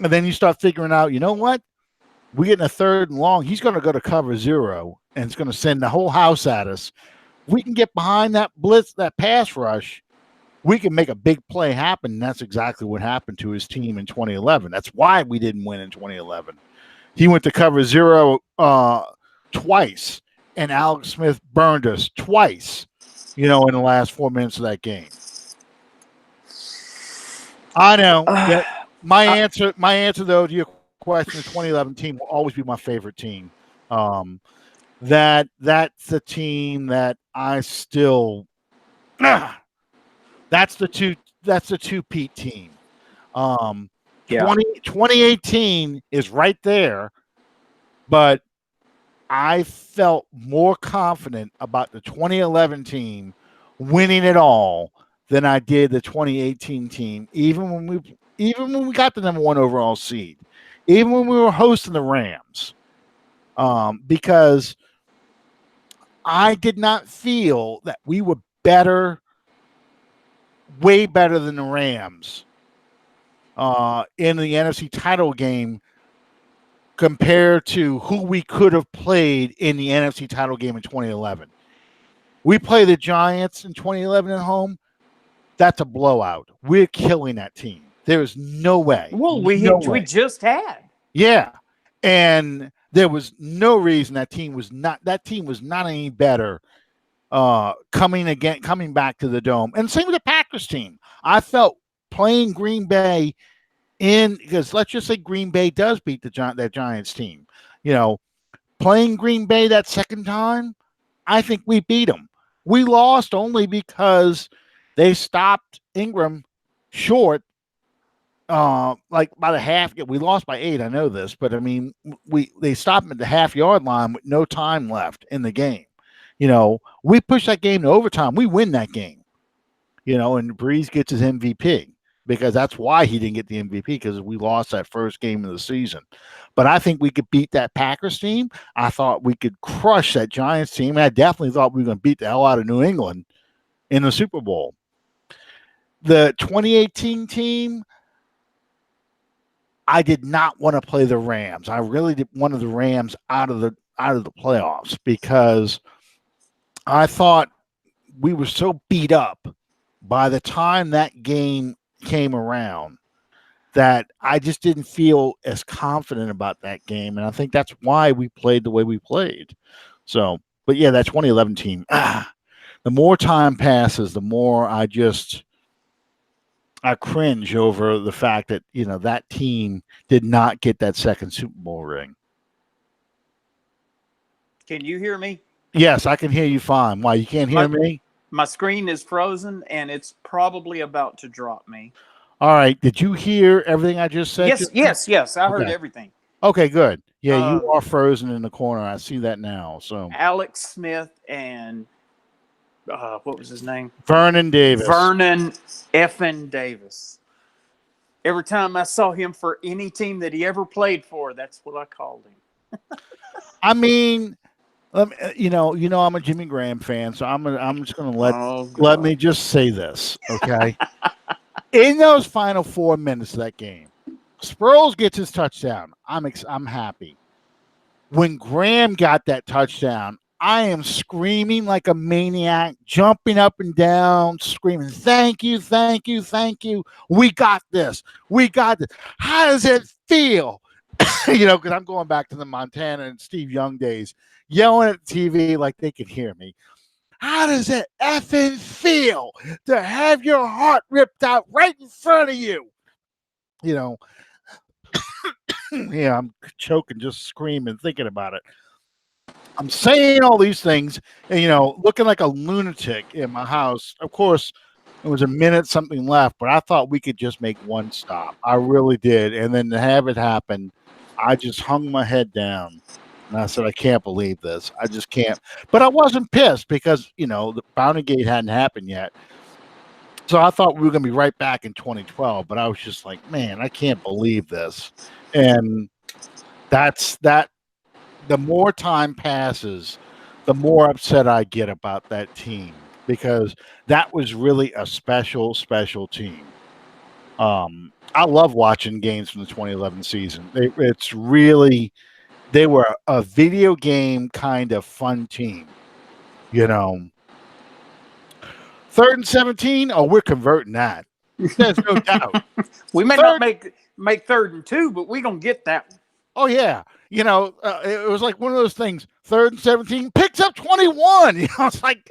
And then you start figuring out, you know what? We get in a 3rd and long. He's going to go to cover 0, and it's going to send the whole house at us. We can get behind that blitz, that pass rush. We can make a big play happen. And that's exactly what happened to his team in 2011. That's why we didn't win in 2011. He went to cover 0 twice, and Alex Smith burned us twice, in the last 4 minutes of that game. I know that my answer though to your question, the 2011 team will always be my favorite team. That's the team that I still. That's the two-peat team. 2018 is right there, but I felt more confident about the 2011 team winning it all than I did the 2018 team, even when we got the number 1 overall seed, even when we were hosting the Rams, because I did not feel that we were way better than the Rams in the NFC title game compared to who we could have played in the NFC title game in 2011. We play the Giants in 2011 at home. That's a blowout. We're killing that team. There is no way. Well, we just had. Yeah. And there was no reason that team was not any better coming back to the Dome. And same with the Packers team. I felt playing Green Bay because let's just say Green Bay does beat that Giants team. Playing Green Bay that second time, I think we beat them. We lost only because they stopped Ingram short, like by the half. We lost by 8. I know this, but I mean, they stopped him at the half-yard line with no time left in the game. We push that game to overtime. We win that game. And Breeze gets his MVP because that's why he didn't get the MVP, because we lost that first game of the season. But I think we could beat that Packers team. I thought we could crush that Giants team. I definitely thought we were going to beat the hell out of New England in the Super Bowl. The 2018 team, I did not want to play the Rams. I really wanted the Rams out of the playoffs because I thought we were so beat up by the time that game came around that I just didn't feel as confident about that game. And I think that's why we played the way we played. So, but yeah, that 2011 team, the more time passes, the more I cringe over the fact that, that team did not get that second Super Bowl ring. Can you hear me? Yes, I can hear you fine. Why, you can't hear me? My screen is frozen, and it's probably about to drop me. All right. Did you hear everything I just said? Yes. I heard everything. Okay, good. Yeah, you are frozen in the corner. I see that now. So Alex Smith and what was his name? Vernon Davis. Vernon effing Davis. Every time I saw him for any team that he ever played for, that's what I called him. I mean, I'm a Jimmy Graham fan, so I'm just going to let me just say this, okay? In those final 4 minutes of that game, Sproles gets his touchdown. I'm happy. When Graham got that touchdown, I am screaming like a maniac, jumping up and down, screaming, "Thank you, thank you, thank you. We got this. We got this." How does it feel? Because I'm going back to the Montana and Steve Young days, yelling at the TV like they could hear me. How does it effing feel to have your heart ripped out right in front of you? You know, yeah, I'm choking, just screaming, thinking about it. I'm saying all these things, and looking like a lunatic in my house. Of course, it was a minute something left, but I thought we could just make one stop. I really did, and then to have it happen, I just hung my head down. And I said, I can't believe this. I just can't. But I wasn't pissed because, the Bounty Gate hadn't happened yet. So I thought we were going to be right back in 2012. But I was just like, man, I can't believe this. And that's that. The more time passes, the more upset I get about that team because that was really a special, special team. I love watching games from the 2011 season. It's really they were a video game kind of fun team. You know, 3rd and 17. Oh, we're converting that. There's no doubt. We may not Third. make 3rd and 2, but we gonna get that one. Oh yeah. It was like one of those things. 3rd and 17 picks up 21. It's like,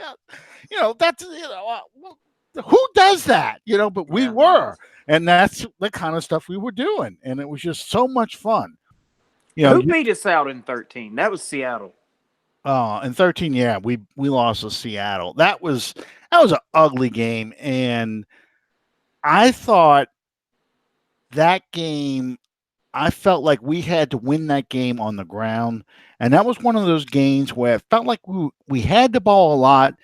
that's who does that? But we Yeah. were, and that's the kind of stuff we were doing, and it was just so much fun. Who You, beat us out in 13? That was Seattle. in 13, yeah, we lost to Seattle. That was an ugly game, and I thought that game I felt like we had to win that game on the ground, and that was one of those games where it felt like we had the ball a lot.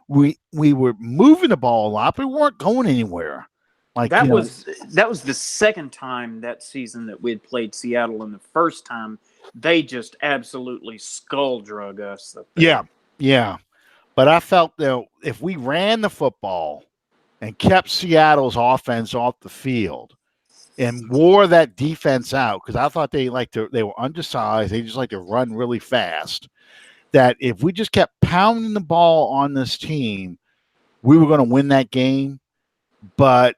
We were moving the ball a lot, but we weren't going anywhere. Like That was the second time that season that we had played Seattle, and the first time they just absolutely skull drug us up yeah, there. yeah. But I felt that if we ran the football and kept Seattle's offense off the field and wore that defense out, because I thought they were undersized, they just like to run really fast. That if we just kept pounding the ball on this team, we were going to win that game. But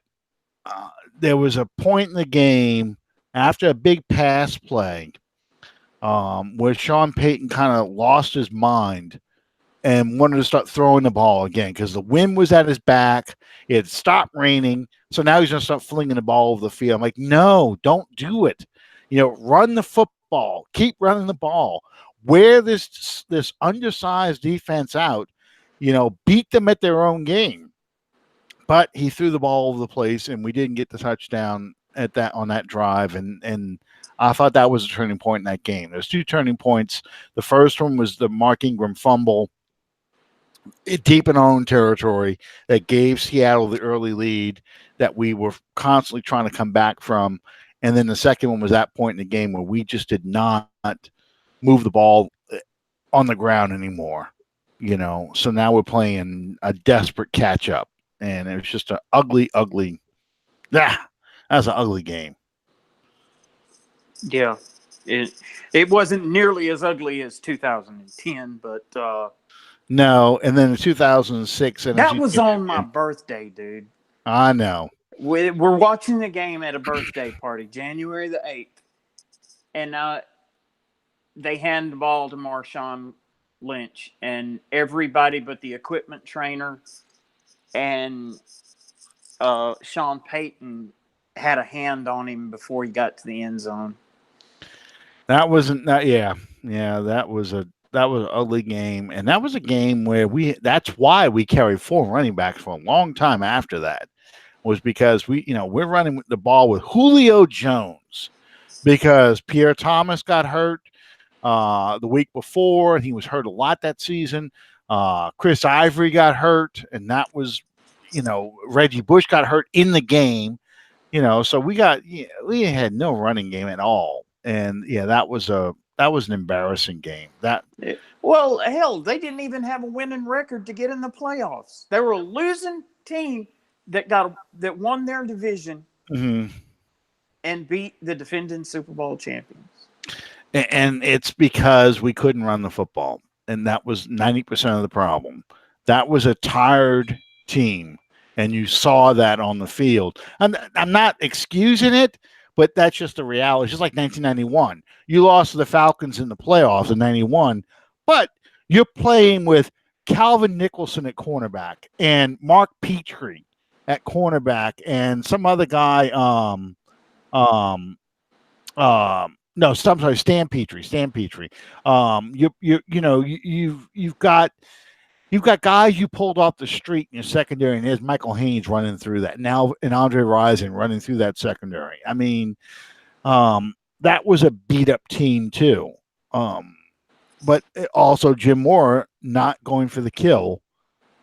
there was a point in the game after a big pass play where Sean Payton kind of lost his mind and wanted to start throwing the ball again because the wind was at his back. It had stopped raining. So now he's going to start flinging the ball over the field. I'm like, no, don't do it. Run the football. Keep running the ball. Wear this undersized defense out. Beat them at their own game. But he threw the ball over the place, and we didn't get the touchdown on that drive. And I thought that was a turning point in that game. There's two turning points. The first one was the Mark Ingram fumble deep in our own territory that gave Seattle the early lead that we were constantly trying to come back from. And then the second one was that point in the game where we just did not move the ball on the ground anymore. So now we're playing a desperate catch up. And it was just an ugly, ugly. That was an ugly game. Yeah, it wasn't nearly as ugly as 2010, but No, and then in 2006 that NFC was on my Championship. birthday, dude. I know. We're watching the game at a birthday party, January the 8th, and they hand the ball to Marshawn Lynch, and everybody but the equipment trainer and Sean Payton had a hand on him before he got to the end zone. That wasn't that. Yeah. That was an ugly game, and that was a game where That's why we carried four running backs for a long time after that. Was because we're running the ball with Julio Jones because Pierre Thomas got hurt the week before, and he was hurt a lot that season. Chris Ivory got hurt, and that was Reggie Bush got hurt in the game. So we had no running game at all, and that was an embarrassing game. Well, hell, they didn't even have a winning record to get in the playoffs. They were a losing team that won their division Mhm. and beat the defending Super Bowl champions. And it's because we couldn't run the football. and that was 90% of the problem. That was a tired team, and you saw that on the field. I'm not excusing it, but that's just the reality. It's just like 1991. You lost to the Falcons in the playoffs in 91, but you're playing with Calvin Nicholson at cornerback and Mark Petrie at cornerback and some other guy, um, no, I'm sorry, Stan Petrie. Stan Petrie. You've got guys you pulled off the street in your secondary, and there's Michael Haynes running through that now, and Andre Rison running through that secondary. I mean, that was a beat up team too. Um, but also Jim Moore not going for the kill.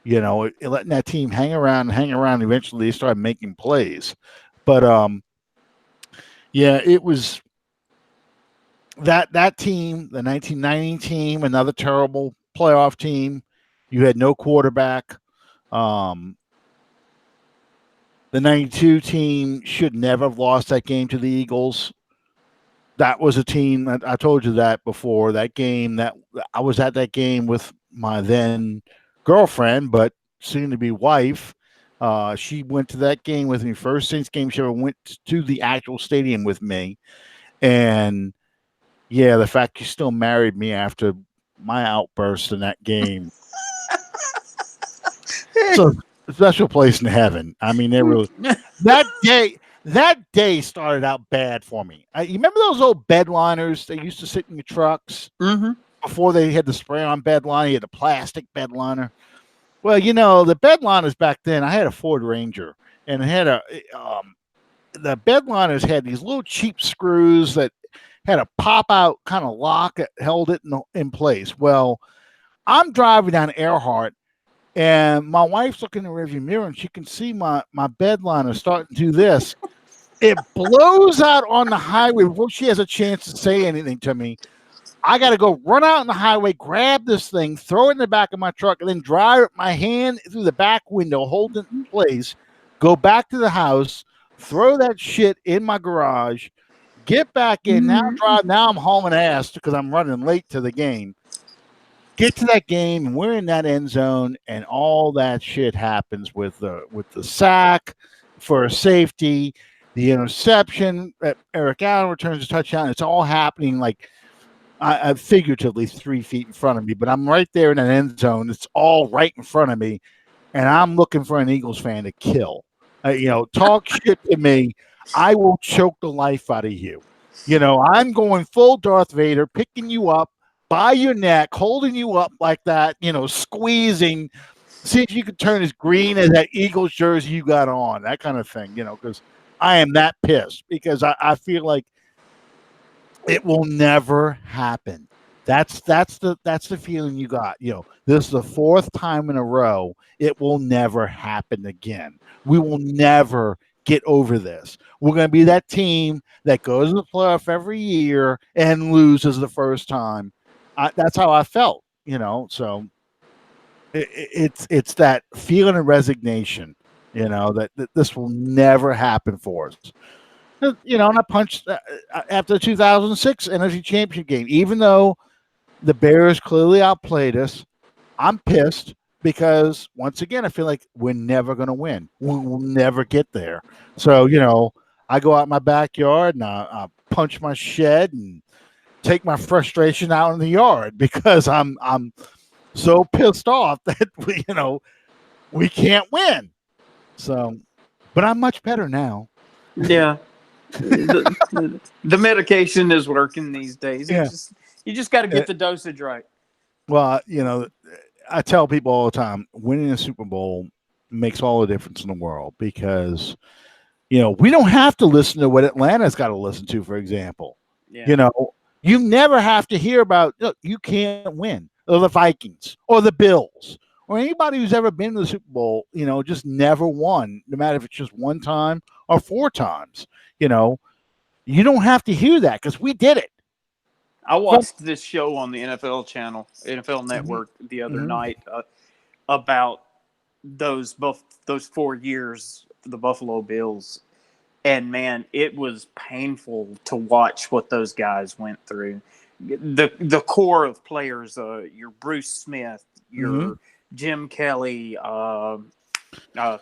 Letting that team hang around and hang around. Eventually, they started making plays. But yeah, it was that team, the 1990 team, another terrible playoff team. You had no quarterback. Um, the 92 team should never have lost that game to the Eagles. That was a team that I told you that before. That game that I was at that game with my then girlfriend, but soon to be wife. She went to that game with me. First Saints game she ever went to the actual stadium with me. And yeah, the fact you still married me after my outburst in that game. So a special place in heaven. I mean, they really that day. That day started out bad for me. You remember those old bedliners that used to sit in your trucks Mm-hmm. before they had the spray on bed liner? You had a plastic bed liner. Well, the bed liners back then. I had a Ford Ranger, and it had the bed liners had these little cheap screws that had a pop out kind of lock that held it in place. Well, I'm driving down Earhart, and my wife's looking in the rearview mirror, and she can see my bed liner starting to do this. It blows out on the highway before she has a chance to say anything to me. I got to go run out on the highway, grab this thing, throw it in the back of my truck, and then drive my hand through the back window, hold it in place, go back to the house, throw that shit in my garage, get back in. Now drive. Now I'm hauling ass because I'm running late to the game. Get to that game, and we're in that end zone, and all that shit happens with the sack for a safety, the interception. Eric Allen returns a touchdown. It's all happening like I figuratively 3 feet in front of me, but I'm right there in an end zone. It's all right in front of me, and I'm looking for an Eagles fan to kill. Talk shit to me. I will choke the life out of you. I'm going full Darth Vader, picking you up by your neck, holding you up like that, squeezing. See if you can turn as green as that Eagles jersey you got on, that kind of thing, because I am that pissed because I feel like it will never happen. That's the feeling you got. This is the fourth time in a row. It will never happen again. We will never get over this. We're going to be that team that goes to the playoff every year and loses the first time. That's how I felt. So it's that feeling of resignation. That this will never happen for us. And I punched after the 2006 NFC Championship game. Even though the Bears clearly outplayed us, I'm pissed because once again I feel like we're never going to win. We'll never get there. So I go out in my backyard and I punch my shed and take my frustration out in the yard because I'm so pissed off that we can't win. So, but I'm much better now. Yeah. The medication is working these days. Yeah. You just got to get the dosage right. Well, I tell people all the time, winning a Super Bowl makes all the difference in the world because, we don't have to listen to what Atlanta's got to listen to, for example. Yeah. You never have to hear about, look, you can't win, or the Vikings, or the Bills, or anybody who's ever been to the Super Bowl, just never won, no matter if it's just one time or four times. You don't have to hear that because we did it. I watched this show on the NFL channel, NFL Network, the other Mm-hmm. night about those 4 years for the Buffalo Bills, and man, it was painful to watch what those guys went through. the core of players, your Bruce Smith, Hmm. your Jim Kelly,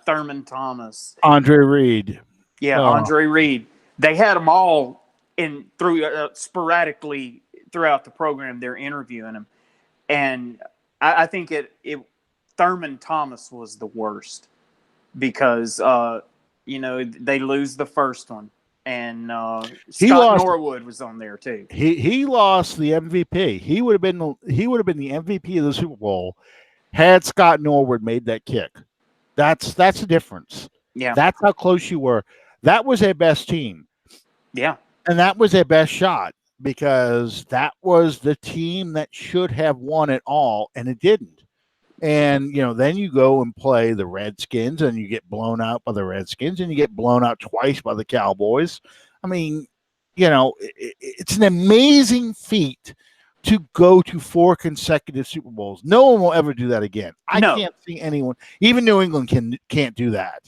Thurman Thomas, Andre Reed. yeah, Uh, Andre Reed. They had them all in through sporadically throughout the program. They're interviewing them, and I think it Thurman Thomas was the worst because they lose the first one, and he Scott lost. Norwood was on there too. He lost the MVP. He would have been the MVP of the Super Bowl had Scott Norwood made that kick. That's the difference. Yeah, That's how close you were. That was their best team, yeah, and that was their best shot because that was the team that should have won it all, and it didn't. And then you go and play the Redskins, and you get blown out by the Redskins, and you get blown out twice by the Cowboys. I mean, it's an amazing feat to go to 4 consecutive Super Bowls. No one will ever do that again. I no, can't see anyone. Even New England can't do that.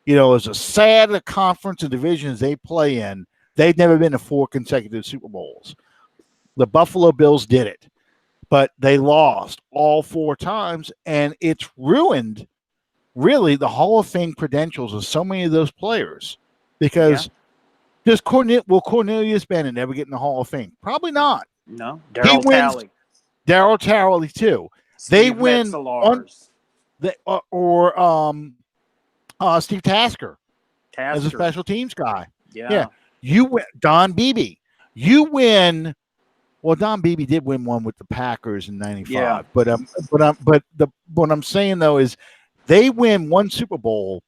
As a sad the conference and divisions they play in, they've never been to 4 consecutive Super Bowls. The Buffalo Bills did it, but they lost all 4 times, and it's ruined really the Hall of Fame credentials of so many of those players yeah, because will Cornelius Bennett ever get in the Hall of Fame? Probably not. no. He Daryl wins. Talley, Daryl Tarley too. They Steve win on Metzelaars, the or Steve Tasker as a Tasker, special teams guy. Yeah, yeah, you win. Don Beebe. You win. Well, Don Beebe did win one with the Packers in yeah, '95, but what I'm saying though is they win one Super Bowl.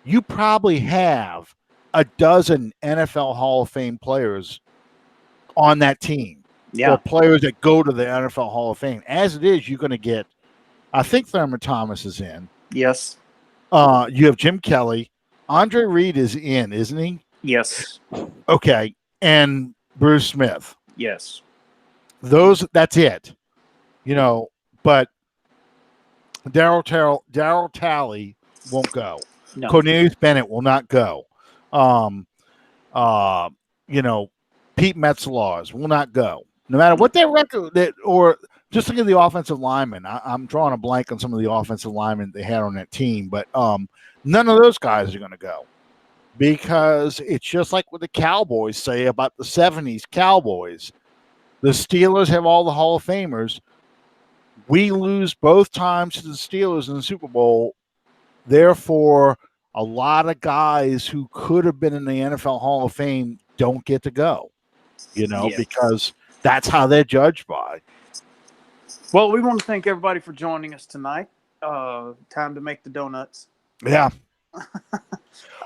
You probably have a dozen NFL Hall of Fame players on that team, or yeah, players that go to the NFL Hall of Fame. As it is, you're going to get. I think Thurman Thomas is in. yes, You have Jim Kelly. Andre Reed is in, isn't he? yes, Okay, and Bruce Smith. yes, That's it. But Daryl Talley won't go. no, Cornelius Bennett will not go. Um, uh, you know, Pete Metzelaars will not go. No matter what their record, or just look at the offensive linemen. I'm drawing a blank on some of the offensive linemen they had on that team, but none of those guys are going to go because it's just like what the Cowboys say about the '70s Cowboys. The Steelers have all the Hall of Famers. We lose both times to the Steelers in the Super Bowl. Therefore, a lot of guys who could have been in the NFL Hall of Fame don't get to go, yeah. because that's how they're judged by. Well, we want to thank everybody for joining us tonight. Time to make the donuts. Yeah.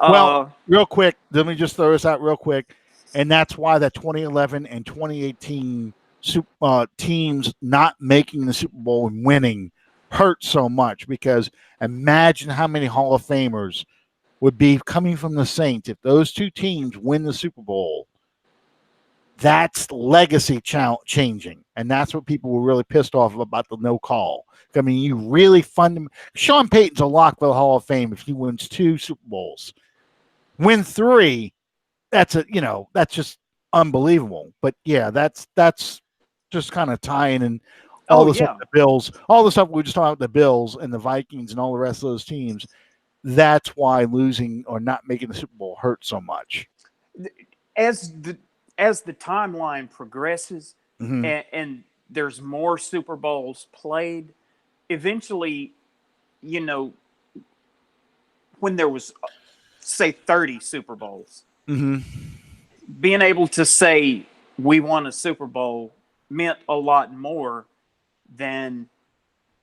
Well, Uh, real quick, let me just throw this out real quick. And that's why the 2011 and 2018 teams not making the Super Bowl and winning hurt so much, because imagine how many Hall of Famers would be coming from the Saints if those two teams win the Super Bowl. That's legacy changing, and that's what people were really pissed off about the no call. I mean, you really Sean Payton's a lock for the Hall of Fame if he wins 2 Super Bowls. Win 3, that's just unbelievable. But yeah, that's just kind of tying in all oh the stuff yeah, with the Bills, all the stuff we were just talking about the Bills and the Vikings and all the rest of those teams. That's why losing or not making the Super Bowl hurts so much. as the timeline progresses, Mm-hmm. and there's more Super Bowls played, eventually, you know, when there was say 30 Super Bowls, Mm-hmm. being able to say we won a Super Bowl meant a lot more than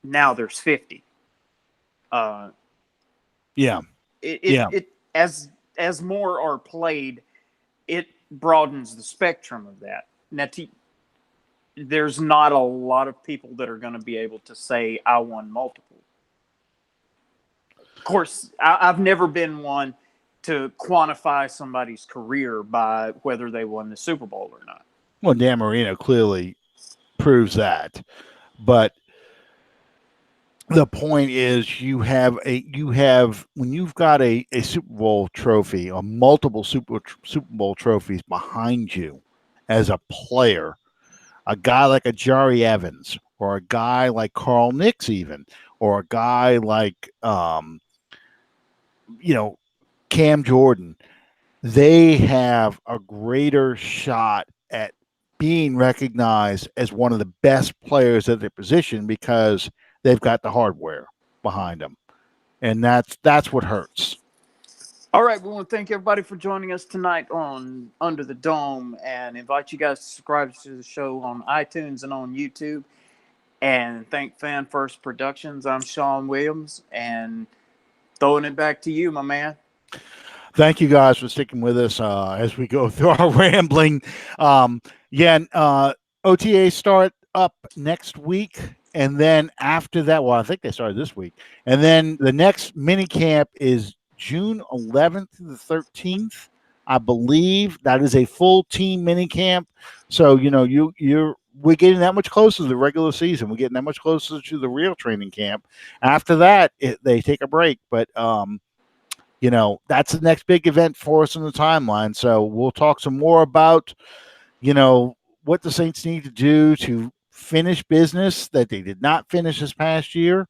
now there's 50. Uh, Yeah. it, Yeah. it as more are played, it broadens the spectrum of that. Now, there's not a lot of people that are going to be able to say I won multiple. Of course, I've never been one to quantify somebody's career by whether they won the Super Bowl or not. Well, Dan Marino clearly proves that. But the point is, when you've got a Super Bowl trophy or multiple Super Bowl trophies behind you as a player, a guy like a Jari Evans, or a guy like Carl Nix, even, or a guy like you know, Cam Jordan, they have a greater shot at being recognized as one of the best players at their position because they've got the hardware behind them, and that's what hurts. All right, we want to thank everybody for joining us tonight on Under the Dome, and invite you guys to subscribe to the show on iTunes and on YouTube. And thank Fan First Productions. I'm Sean Williams, and throwing it back to you, my man. Thank you guys for sticking with us as we go through our rambling. Yeah, OTA start up next week, and then after that, well, I think they started this week, and then the next mini camp is June 11th to the 13th. I believe that is a full team mini camp. So we're getting that much closer to the regular season. We're getting that much closer to the real training camp. After that, they take a break, but that's the next big event for us in the timeline. So we'll talk some more about, what the Saints need to do to finish business that they did not finish this past year.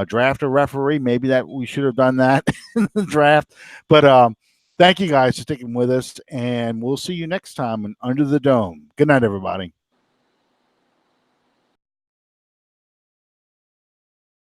Draft a referee. Maybe that we should have done that in the draft. But thank you guys for sticking with us, and we'll see you next time on Under the Dome. Good night, everybody.